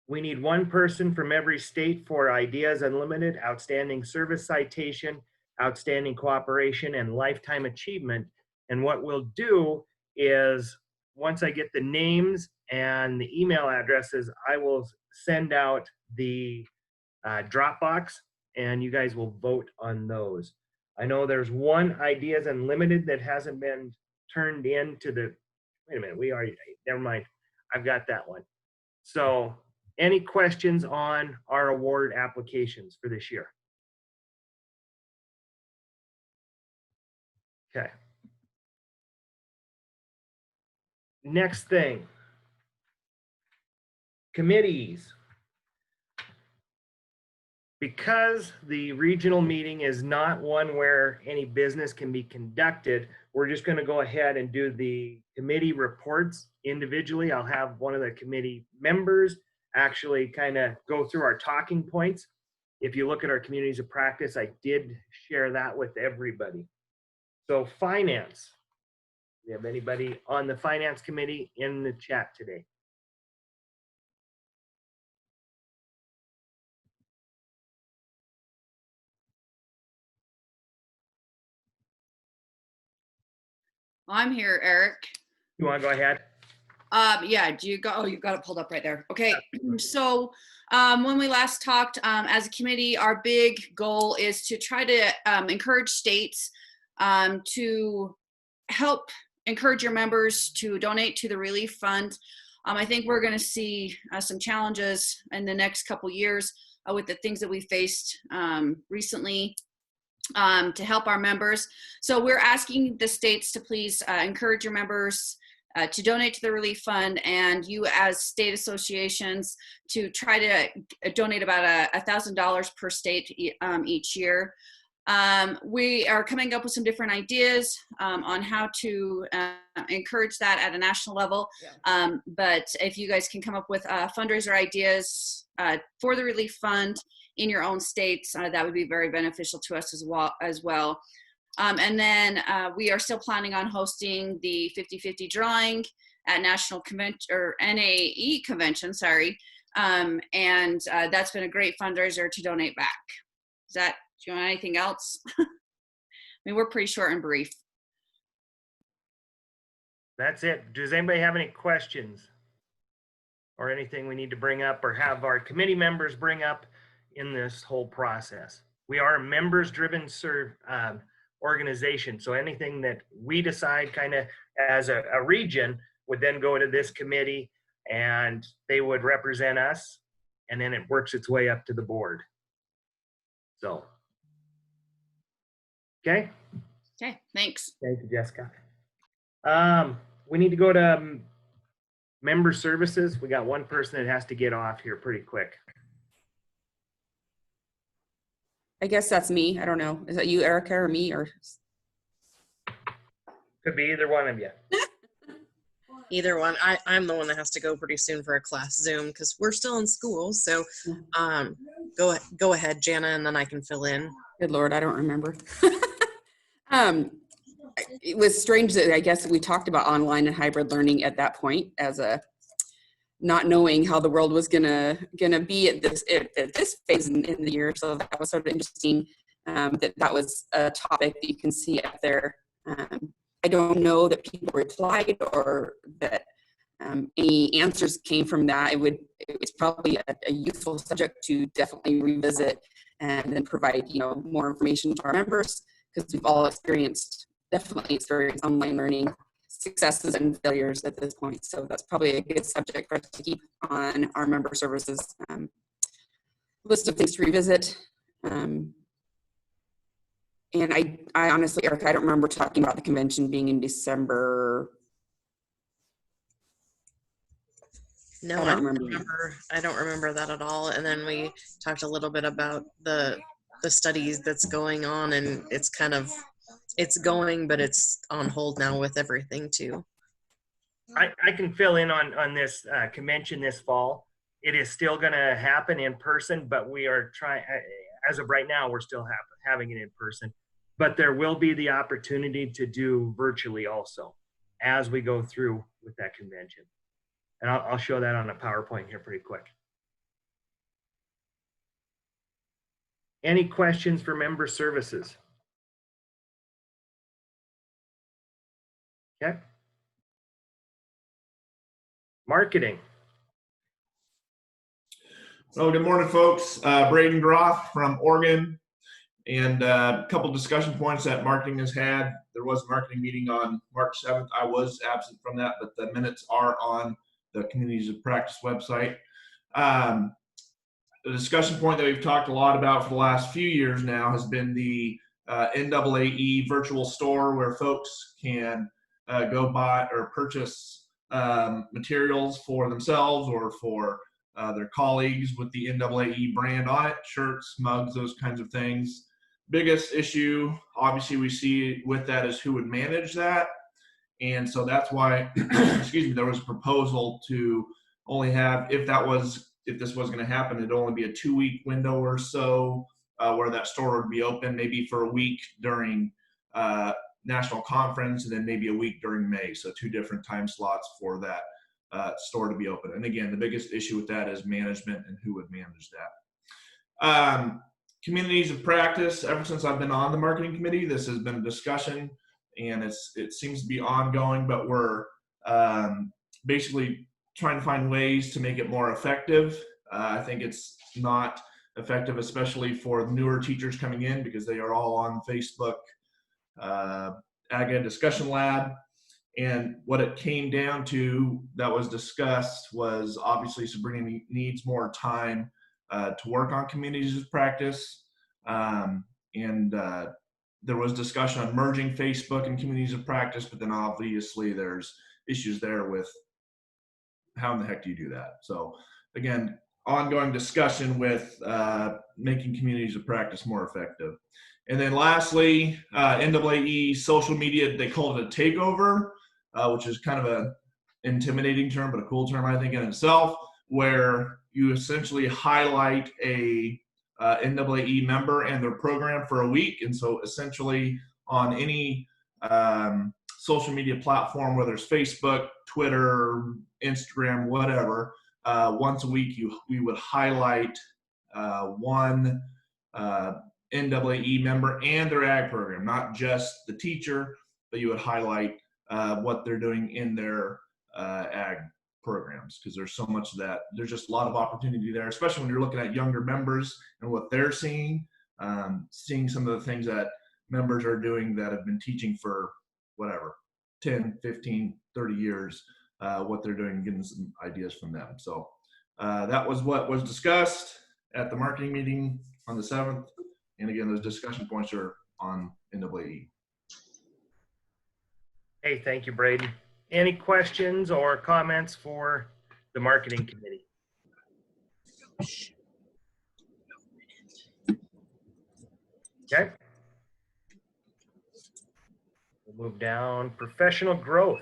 We need one person from every state for Ideas Unlimited, Outstanding Service Citation, Outstanding Cooperation, and Lifetime Achievement. And what we'll do is, once I get the names and the email addresses, I will send out the Dropbox, and you guys will vote on those. I know there's one Ideas Unlimited that hasn't been turned in to the, wait a minute, we already, never mind. I've got that one. So any questions on our award applications for this year? Okay. Next thing, committees. Because the regional meeting is not one where any business can be conducted, we're just going to go ahead and do the committee reports individually. I'll have one of the committee members actually kind of go through our talking points. If you look at our communities of practice, I did share that with everybody. So finance, do you have anybody on the finance committee in the chat today? I'm here, Eric. You want to go ahead? Yeah, do you go? Oh, you've got it pulled up right there. Okay. So when we last talked as a committee, our big goal is to try to encourage states to help encourage your members to donate to the relief fund. I think we're going to see some challenges in the next couple years with the things that we faced recently to help our members. So we're asking the states to please encourage your members to donate to the relief fund, and you as state associations to try to donate about $1,000 per state each year. We are coming up with some different ideas on how to encourage that at a national level. Yeah. But if you guys can come up with fundraiser ideas for the relief fund in your own states, that would be very beneficial to us as well. And then we are still planning on hosting the 50-50 drawing at National Convention or NAAE convention, sorry. And that's been a great fundraiser to donate back. Do you want anything else? I mean, we're pretty short and brief. That's it. Does anybody have any questions or anything we need to bring up or have our committee members bring up in this whole process? We are a members-driven organization, so anything that we decide kind of as a region would then go to this committee and they would represent us, and then it works its way up to the board. So, okay. Okay, thanks. Thank you, Jessica. We need to go to member services. We got one person that has to get off here pretty quick. I guess that's me. I don't know. Is that you, Erica, or me, or? Could be either one of you. Either one. I'm the one that has to go pretty soon for a class Zoom because we're still in school. So go ahead, Jana, and then I can fill in. Good Lord, I don't remember. It was strange that I guess we talked about online and hybrid learning at that point as a not knowing how the world was gonna be at this phase in the year. So that was sort of interesting. That was a topic that you can see up there. I don't know that people replied or that any answers came from that. It's probably a useful subject to definitely revisit and then provide, more information to our members, because we've all definitely experienced online learning successes and failures at this point. So that's probably a good subject for us to keep on our member services list of things to revisit. And I honestly, Eric, I don't remember talking about the convention being in December. No, I don't remember that at all. And then we talked a little bit about the studies that's going on, and it's going, but it's on hold now with everything too. I can fill in on this convention this fall. It is still going to happen in person, but we are trying, as of right now, we're still having it in person. But there will be the opportunity to do virtually also as we go through with that convention. And I'll show that on a PowerPoint here pretty quick. Any questions for member services? Okay. Marketing. Well, good morning, folks. Braden Groff from Oregon, and a couple discussion points that marketing has had. There was a marketing meeting on March 7th. I was absent from that, but the minutes are on the Communities of Practice website. The discussion point that we've talked a lot about for the last few years now has been the NAAE virtual store, where folks can go buy or purchase materials for themselves or for their colleagues with the NAAE brand on it, shirts, mugs, those kinds of things. Biggest issue, obviously, we see with that is who would manage that. And so that's why, excuse me, there was a proposal to only have, if this was going to happen, it'd only be a 2-week window or so where that store would be open, maybe for a week during national conference, and then maybe a week during May. So 2 different time slots for that store to be open. And again, the biggest issue with that is management and who would manage that. Communities of practice, ever since I've been on the marketing committee, this has been a discussion, and it seems to be ongoing, but we're basically trying to find ways to make it more effective. I think it's not effective, especially for newer teachers coming in, because they are all on Facebook Ag Ed Discussion Lab. And what it came down to that was discussed was obviously Sabrina needs more time to work on communities of practice. There was discussion on merging Facebook and communities of practice, but then obviously there's issues there with how in the heck do you do that? So again, ongoing discussion with making communities of practice more effective. And then lastly, NAAE social media, they call it a takeover, which is kind of a intimidating term, but a cool term, I think, in itself, where you essentially highlight a NAAE member and their program for a week. And so essentially on any social media platform, whether it's Facebook, Twitter, Instagram, whatever, once a week we would highlight one NAAE member and their ag program, not just the teacher, but you would highlight what they're doing in their ag programs, because there's so much of that. There's just a lot of opportunity there, especially when you're looking at younger members and what they're seeing some of the things that members are doing that have been teaching for whatever, 10, 15, 30 years, what they're doing, getting some ideas from them. So that was what was discussed at the marketing meeting on the 7th. And again, those discussion points are on NAAE. Hey, thank you, Braden. Any questions or comments for the marketing committee? Okay. We'll move down. Professional growth.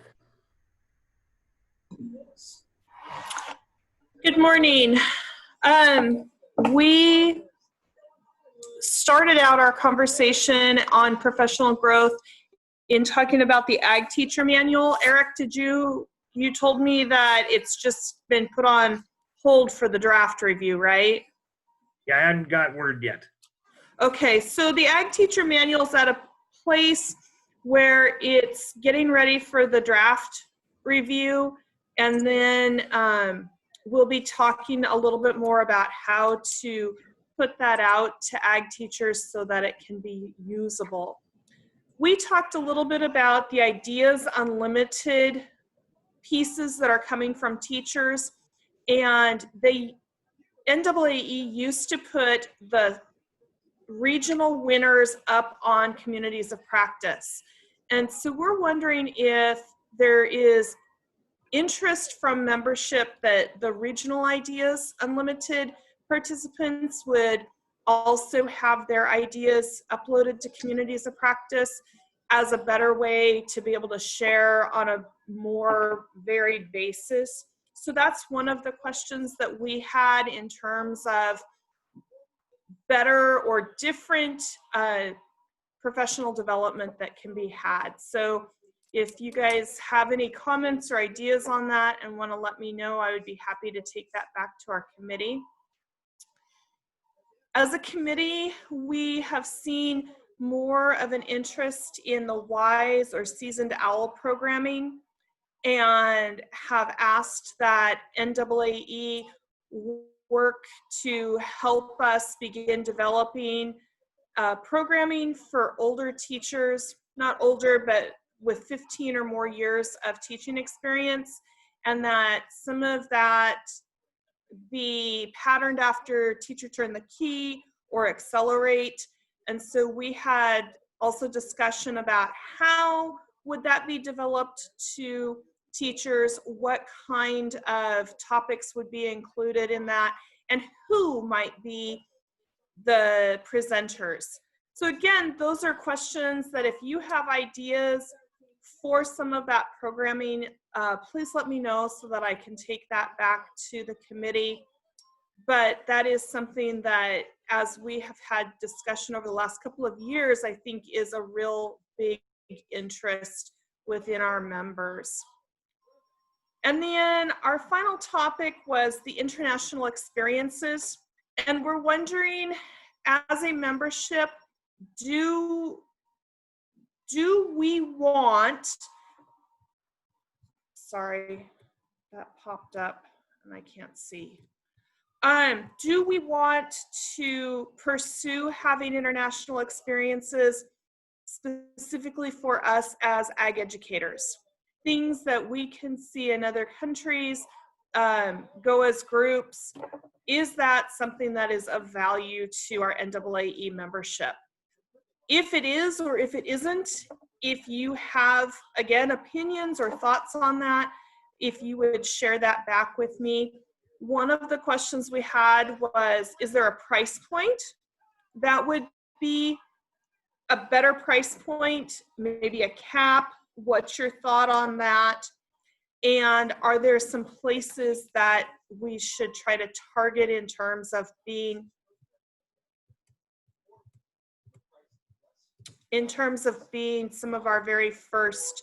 Good morning. We started out our conversation on professional growth in talking about the ag teacher manual. Eric, did you you told me that it's just been put on hold for the draft review, right? Yeah, I hadn't got word yet. Okay, so the ag teacher manual is at a place where it's getting ready for the draft review, and then we'll be talking a little bit more about how to put that out to ag teachers so that it can be usable. We talked a little bit about the Ideas Unlimited pieces that are coming from teachers, and the NAAE used to put the regional winners up on communities of practice. And so we're wondering if there is interest from membership that the regional Ideas Unlimited participants would also have their ideas uploaded to communities of practice as a better way to be able to share on a more varied basis. So that's one of the questions that we had in terms of better or different professional development that can be had. So if you guys have any comments or ideas on that and want to let me know, I would be happy to take that back to our committee. As a committee, we have seen more of an interest in the WISE or Seasoned Owl programming, and have asked that NAAE work to help us begin developing programming for older teachers, not older, but with 15 or more years of teaching experience, and that some of that be patterned after Teacher Turn the Key or Accelerate. And so we had also discussion about how would that be developed to teachers, what kind of topics would be included in that, and who might be the presenters. So again, those are questions that if you have ideas for some of that programming, please let me know so that I can take that back to the committee. But that is something that, as we have had discussion over the last couple of years, I think is a real big interest within our members. And then our final topic was the international experiences. And we're wondering, as a membership, do we want, sorry, that popped up and I can't see. Do we want to pursue having international experiences specifically for us as ag educators? Things that we can see in other countries, go as groups. Is that something that is of value to our NAAE membership? If it is, or if it isn't, if you have, again, opinions or thoughts on that, if you would share that back with me. One of the questions we had was, is there a price point that would be a better price point, maybe a cap? What's your thought on that? And are there some places that we should try to target in terms of being some of our very first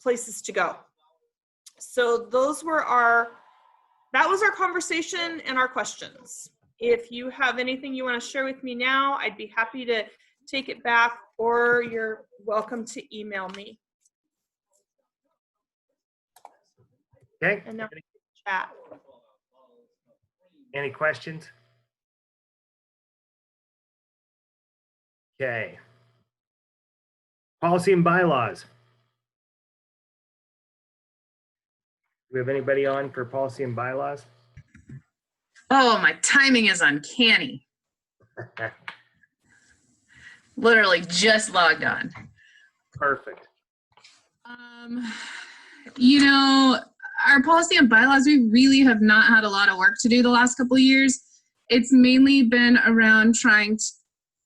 places to go? So that was our conversation and our questions. If you have anything you want to share with me now, I'd be happy to take it back, or you're welcome to email me. Okay. And now chat. Any questions? Okay. Policy and bylaws. Do we have anybody on for policy and bylaws? Oh, my timing is uncanny. Literally just logged on. Perfect. You know, our policy and bylaws, we really have not had a lot of work to do the last couple of years. It's mainly been around trying to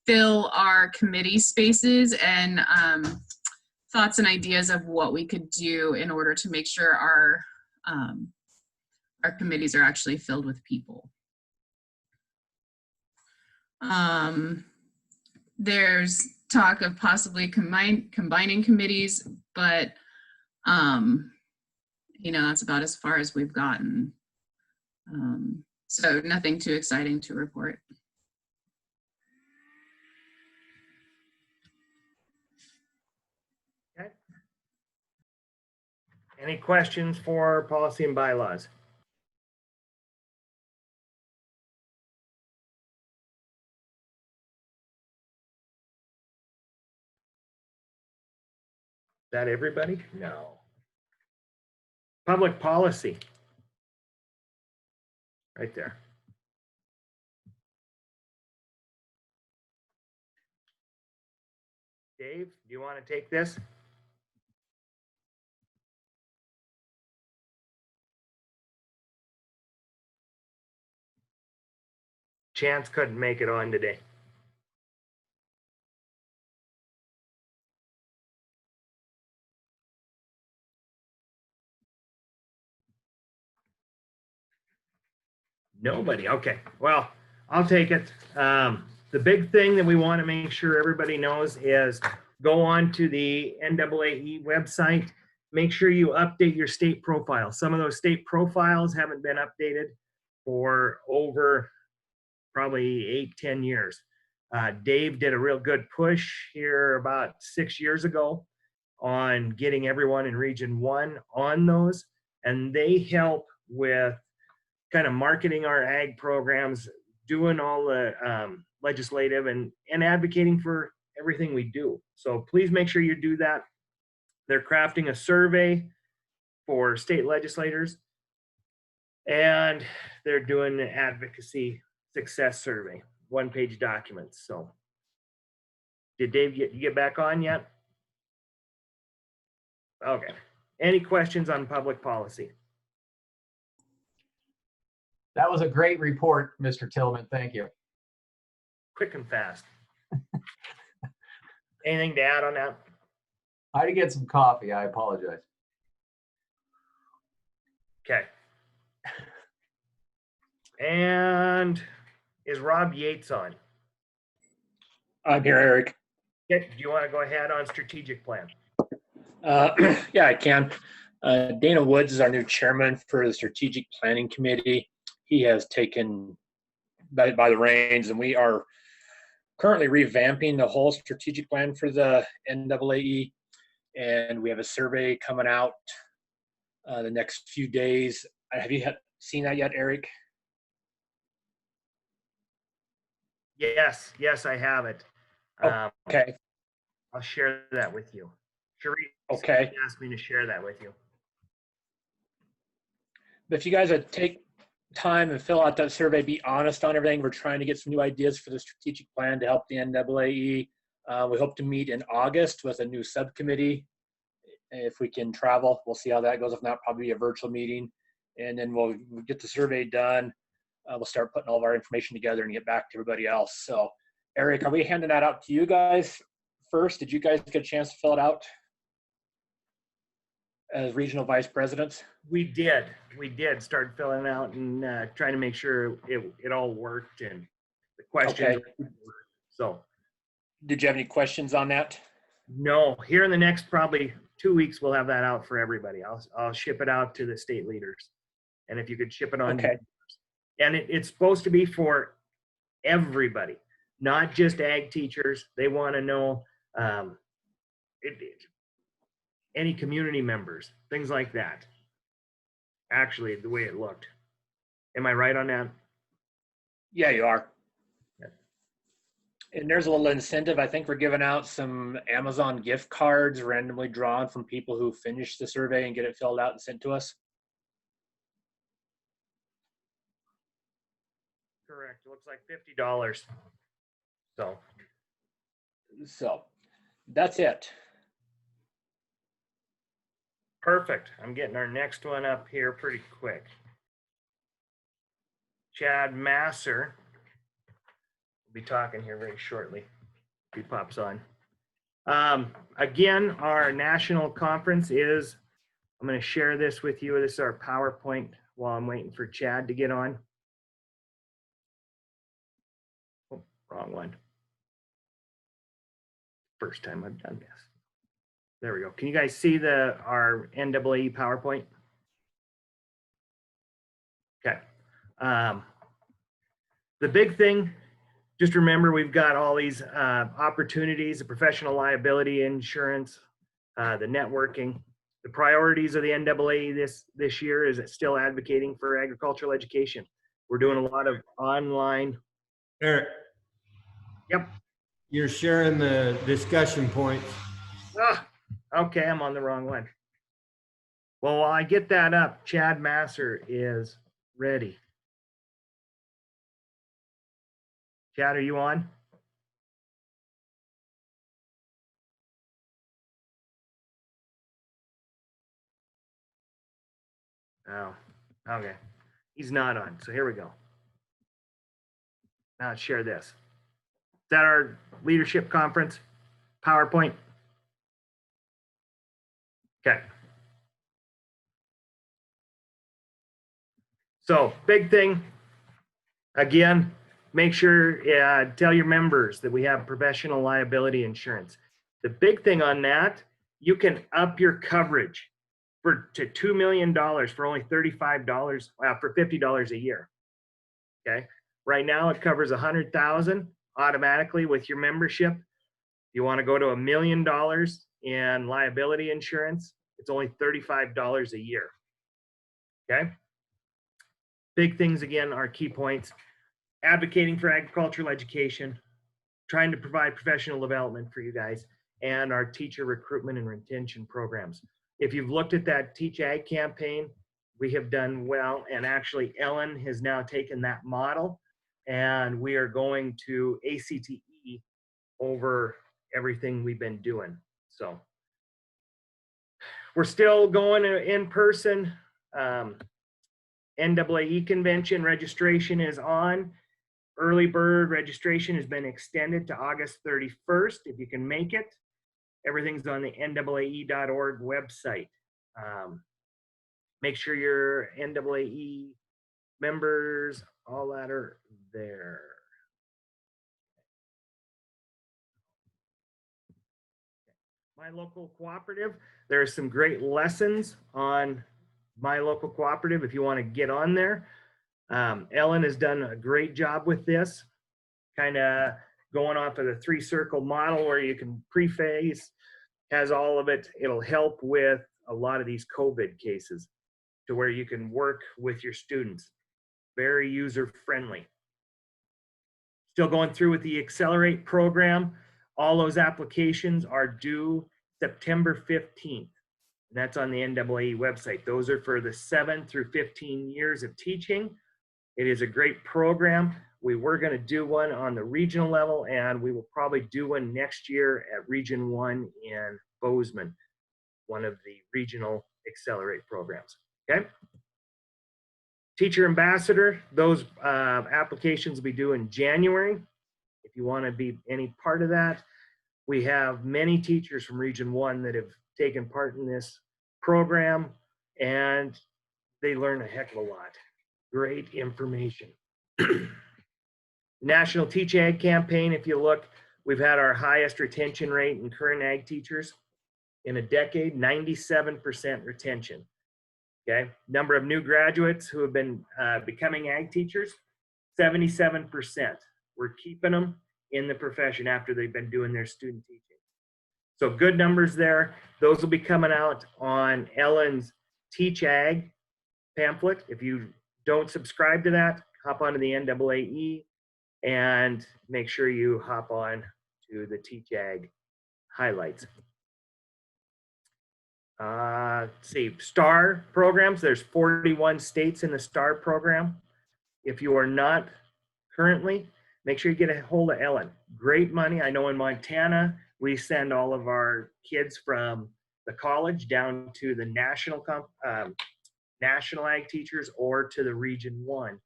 fill our committee spaces and thoughts and ideas of what we could do in order to make sure our committees are actually filled with people. There's talk of possibly combining committees, but That's about as far as we've gotten. So nothing too exciting to report. Okay. Any questions for policy and bylaws? Is that everybody? No. Public policy. Right there. Dave, do you want to take this? Chance couldn't make it on today. Nobody. Okay. Well, I'll take it. The big thing that we want to make sure everybody knows is go on to the NAAE website. Make sure you update your state profile. Some of those state profiles haven't been updated for over probably 8-10 years. Dave did a real good push here about 6 years ago on getting everyone in Region 1 on those, and they help with kind of marketing our ag programs, doing all the legislative and advocating for everything we do. So please make sure you do that. They're crafting a survey for state legislators, and they're doing an advocacy success survey, one-page documents. So did Dave get back on yet? Okay. Any questions on public policy? That was a great report, Mr. Tillman. Thank you. Quick and fast. Anything to add on that? I had to get some coffee. I apologize. Okay. And is Rob Yates on? I'm here, Eric. Okay. Do you want to go ahead on strategic plan? Yeah, I can. Dana Woods is our new chairman for the Strategic Planning Committee. He has taken by the reins, and we are currently revamping the whole strategic plan for the NAAE, and we have a survey coming out the next few days. Have you seen that yet, Eric? Yes, I have it. Okay. I'll share that with you. Sheree asked me to share that with you. But if you guys would take time and fill out that survey, be honest on everything. We're trying to get some new ideas for the strategic plan to help the NAAE. We hope to meet in August with a new subcommittee. If we can travel, we'll see how that goes. If not, probably a virtual meeting. And then we'll get the survey done. We'll start putting all of our information together and get back to everybody else. So, Eric, are we handing that out to you guys first? Did you guys get a chance to fill it out as regional vice presidents? We did start filling out and trying to make sure it all worked and the questions. Okay. So, did you have any questions on that? No. Here in the next probably 2 weeks, we'll have that out for everybody. I'll ship it out to the state leaders, and if you could ship it on. Okay. And it's supposed to be for everybody, not just ag teachers. They want to know any community members, things like that. Actually, the way it looked. Am I right on that? Yeah, you are. Yeah. And there's a little incentive. I think we're giving out some Amazon gift cards randomly drawn from people who finish the survey and get it filled out and sent to us. Correct. It looks like $50. So that's it. Perfect. I'm getting our next one up here pretty quick. Chad Masser will be talking here very shortly. If he pops on. Again, our national conference is, I'm going to share this with you. This is our PowerPoint while I'm waiting for Chad to get on. Oh, wrong one. First time I've done this. There we go. Can you guys see our NAAE PowerPoint? Okay. The big thing, just remember we've got all these opportunities, the professional liability insurance, the networking. The priorities of the NAAE this year is still advocating for agricultural education. We're doing a lot of online. Eric. Yep. You're sharing the discussion points. Ah, okay, I'm on the wrong one. Well, while I get that up, Chad Masser is ready. Chad, are you on? Oh, okay. He's not on. So here we go. Now let's share this. Is that our leadership conference PowerPoint? Okay. So big thing, again, make sure, tell your members that we have professional liability insurance. The big thing on that, you can up your coverage to $2 million for only $35, for $50 a year. Okay. Right now it covers 100,000 automatically with your membership. If you want to go to $1 million in liability insurance, it's only $35 a year. Okay. Big things again are key points. Advocating for agricultural education, trying to provide professional development for you guys, and our teacher recruitment and retention programs. If you've looked at that Teach Ag campaign, we have done well, and actually Ellen has now taken that model, and we are going to ACTE over everything we've been doing. So we're still going in person. NAAE convention registration is on. Early bird registration has been extended to August 31st. If you can make it, everything's on the NAAE.org website. Make sure your NAAE members, all that are there. My Local Cooperative, there are some great lessons on My Local Cooperative if you want to get on there. Ellen has done a great job with this, kind of going off of the 3-circle model where you can preface, has all of it. It'll help with a lot of these COVID cases to where you can work with your students. Very user friendly. Still going through with the Accelerate program. All those applications are due September 15th. And that's on the NAAE website. Those are for the 7 through 15 years of teaching. It is a great program. We were going to do one on the regional level, and we will probably do one next year at Region 1 in Bozeman, one of the regional Accelerate programs. Okay. Teacher Ambassador, those applications will be due in January. If you want to be any part of that, we have many teachers from Region 1 that have taken part in this program, and they learn a heck of a lot. Great information. National Teach Ag campaign, if you look, we've had our highest retention rate in current ag teachers in a decade, 97% retention. Okay, number of new graduates who have been becoming ag teachers, 77%. We're keeping them in the profession after they've been doing their student teaching. So good numbers there. Those will be coming out on Ellen's Teach Ag pamphlet. If you don't subscribe to that, hop onto the NAAE and make sure you hop on to the Teach Ag highlights. Let's see, STAR programs. There's 41 states in the STAR program. If you are not currently, make sure you get a hold of Ellen. Great money. I know in Montana, we send all of our kids from the college down to the national ag teachers or to the Region 1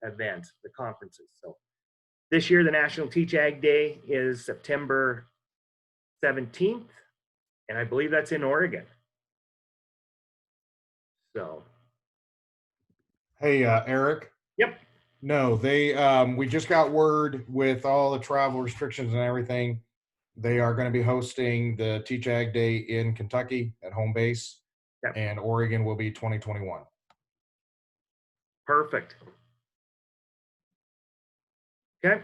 events, the conferences. So this year, the National Teach Ag Day is September 17th, and I believe that's in Oregon. So. Hey, Eric. Yep. No, they, we just got word with all the travel restrictions and everything. They are going to be hosting the Teach Ag Day in Kentucky at home base, and Oregon will be 2021. Perfect. Okay.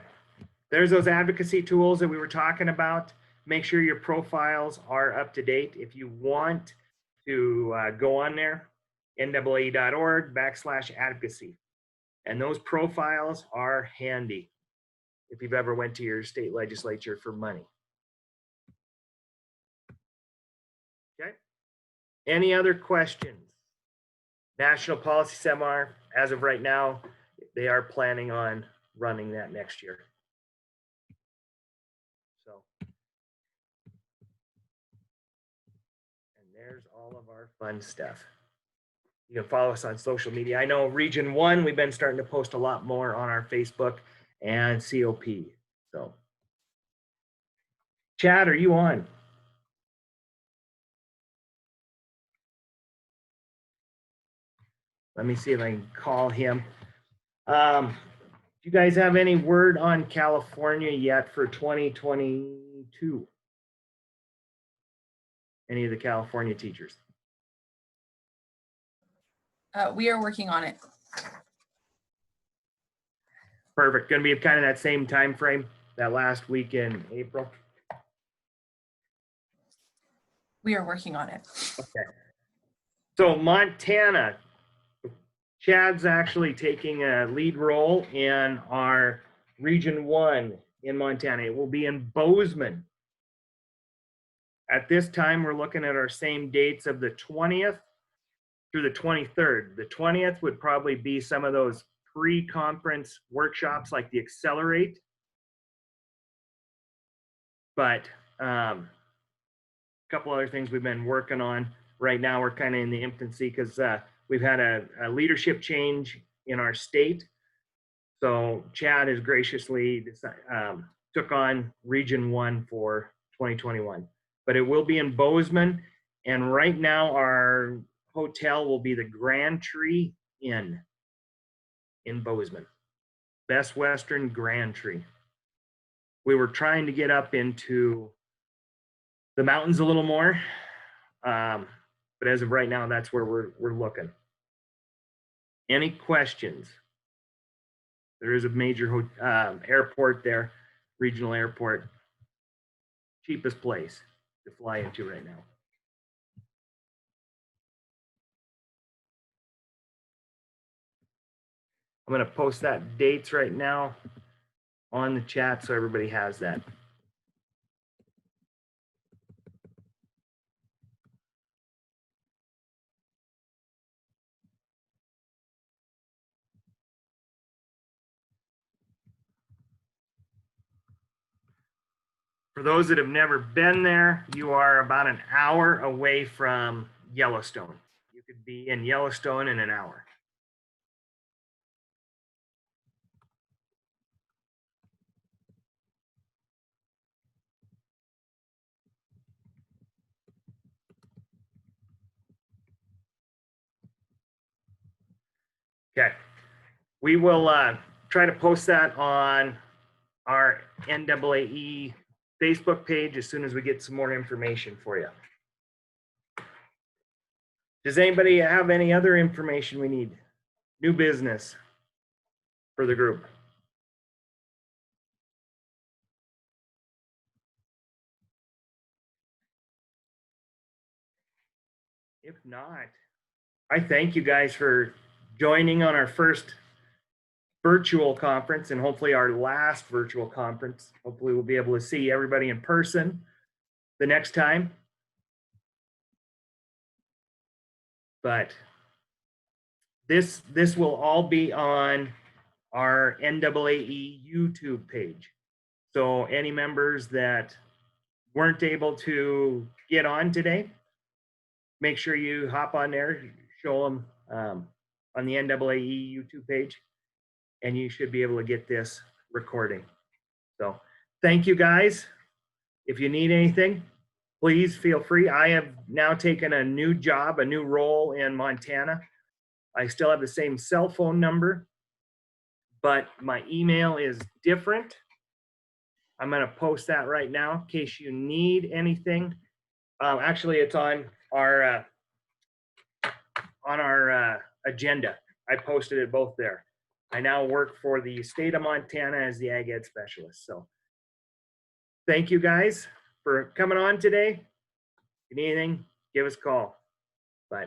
There's those advocacy tools that we were talking about. Make sure your profiles are up to date. If you want to go on there, NAAE.org/advocacy. And those profiles are handy if you've ever went to your state legislature for money. Okay. Any other questions? National Policy Seminar, as of right now, they are planning on running that next year. So, and there's all of our fun stuff. You can follow us on social media. I know Region 1, we've been starting to post a lot more on our Facebook and COP. So, Chad, are you on? Let me see if I can call him. Do you guys have any word on California yet for 2022? Any of the California teachers? We are working on it. Perfect. Going to be kind of that same time frame, that last week in April. We are working on it. Okay. So Montana, Chad's actually taking a lead role in our Region 1 in Montana. It will be in Bozeman. At this time, we're looking at our same dates of the 20th through the 23rd. The 20th would probably be some of those pre-conference workshops like the Accelerate. But a couple other things we've been working on. Right now, we're kind of in the infancy because we've had a leadership change in our state. So Chad has graciously took on Region 1 for 2021. But it will be in Bozeman. And right now, our hotel will be the Grand Tree Inn in Bozeman. Best Western Grand Tree. We were trying to get up into the mountains a little more. But as of right now, that's where we're looking. Any questions? There is a major airport there, regional airport. Cheapest place to fly into right now. I'm going to post that dates right now on the chat so everybody has that. For those that have never been there, you are about an hour away from Yellowstone. You could be in Yellowstone in an hour. Okay, we will try to post that on our NAAE Facebook page as soon as we get some more information for you. Does anybody have any other information we need? New business for the group? If not, I thank you guys for joining on our first virtual conference and hopefully our last virtual conference. Hopefully we'll be able to see everybody in person the next time. But this will all be on our NAAE YouTube page. So any members that weren't able to get on today, make sure you hop on there, show them on the NAAE YouTube page, and you should be able to get this recording. So thank you guys. If you need anything, please feel free. I have now taken a new job, a new role in Montana. I still have the same cell phone number, but my email is different. I'm going to post that right now in case you need anything. Actually, it's on our agenda. I posted it both there. I now work for the state of Montana as the Ag Ed specialist. So thank you guys for coming on today. If you need anything, give us a call. Bye.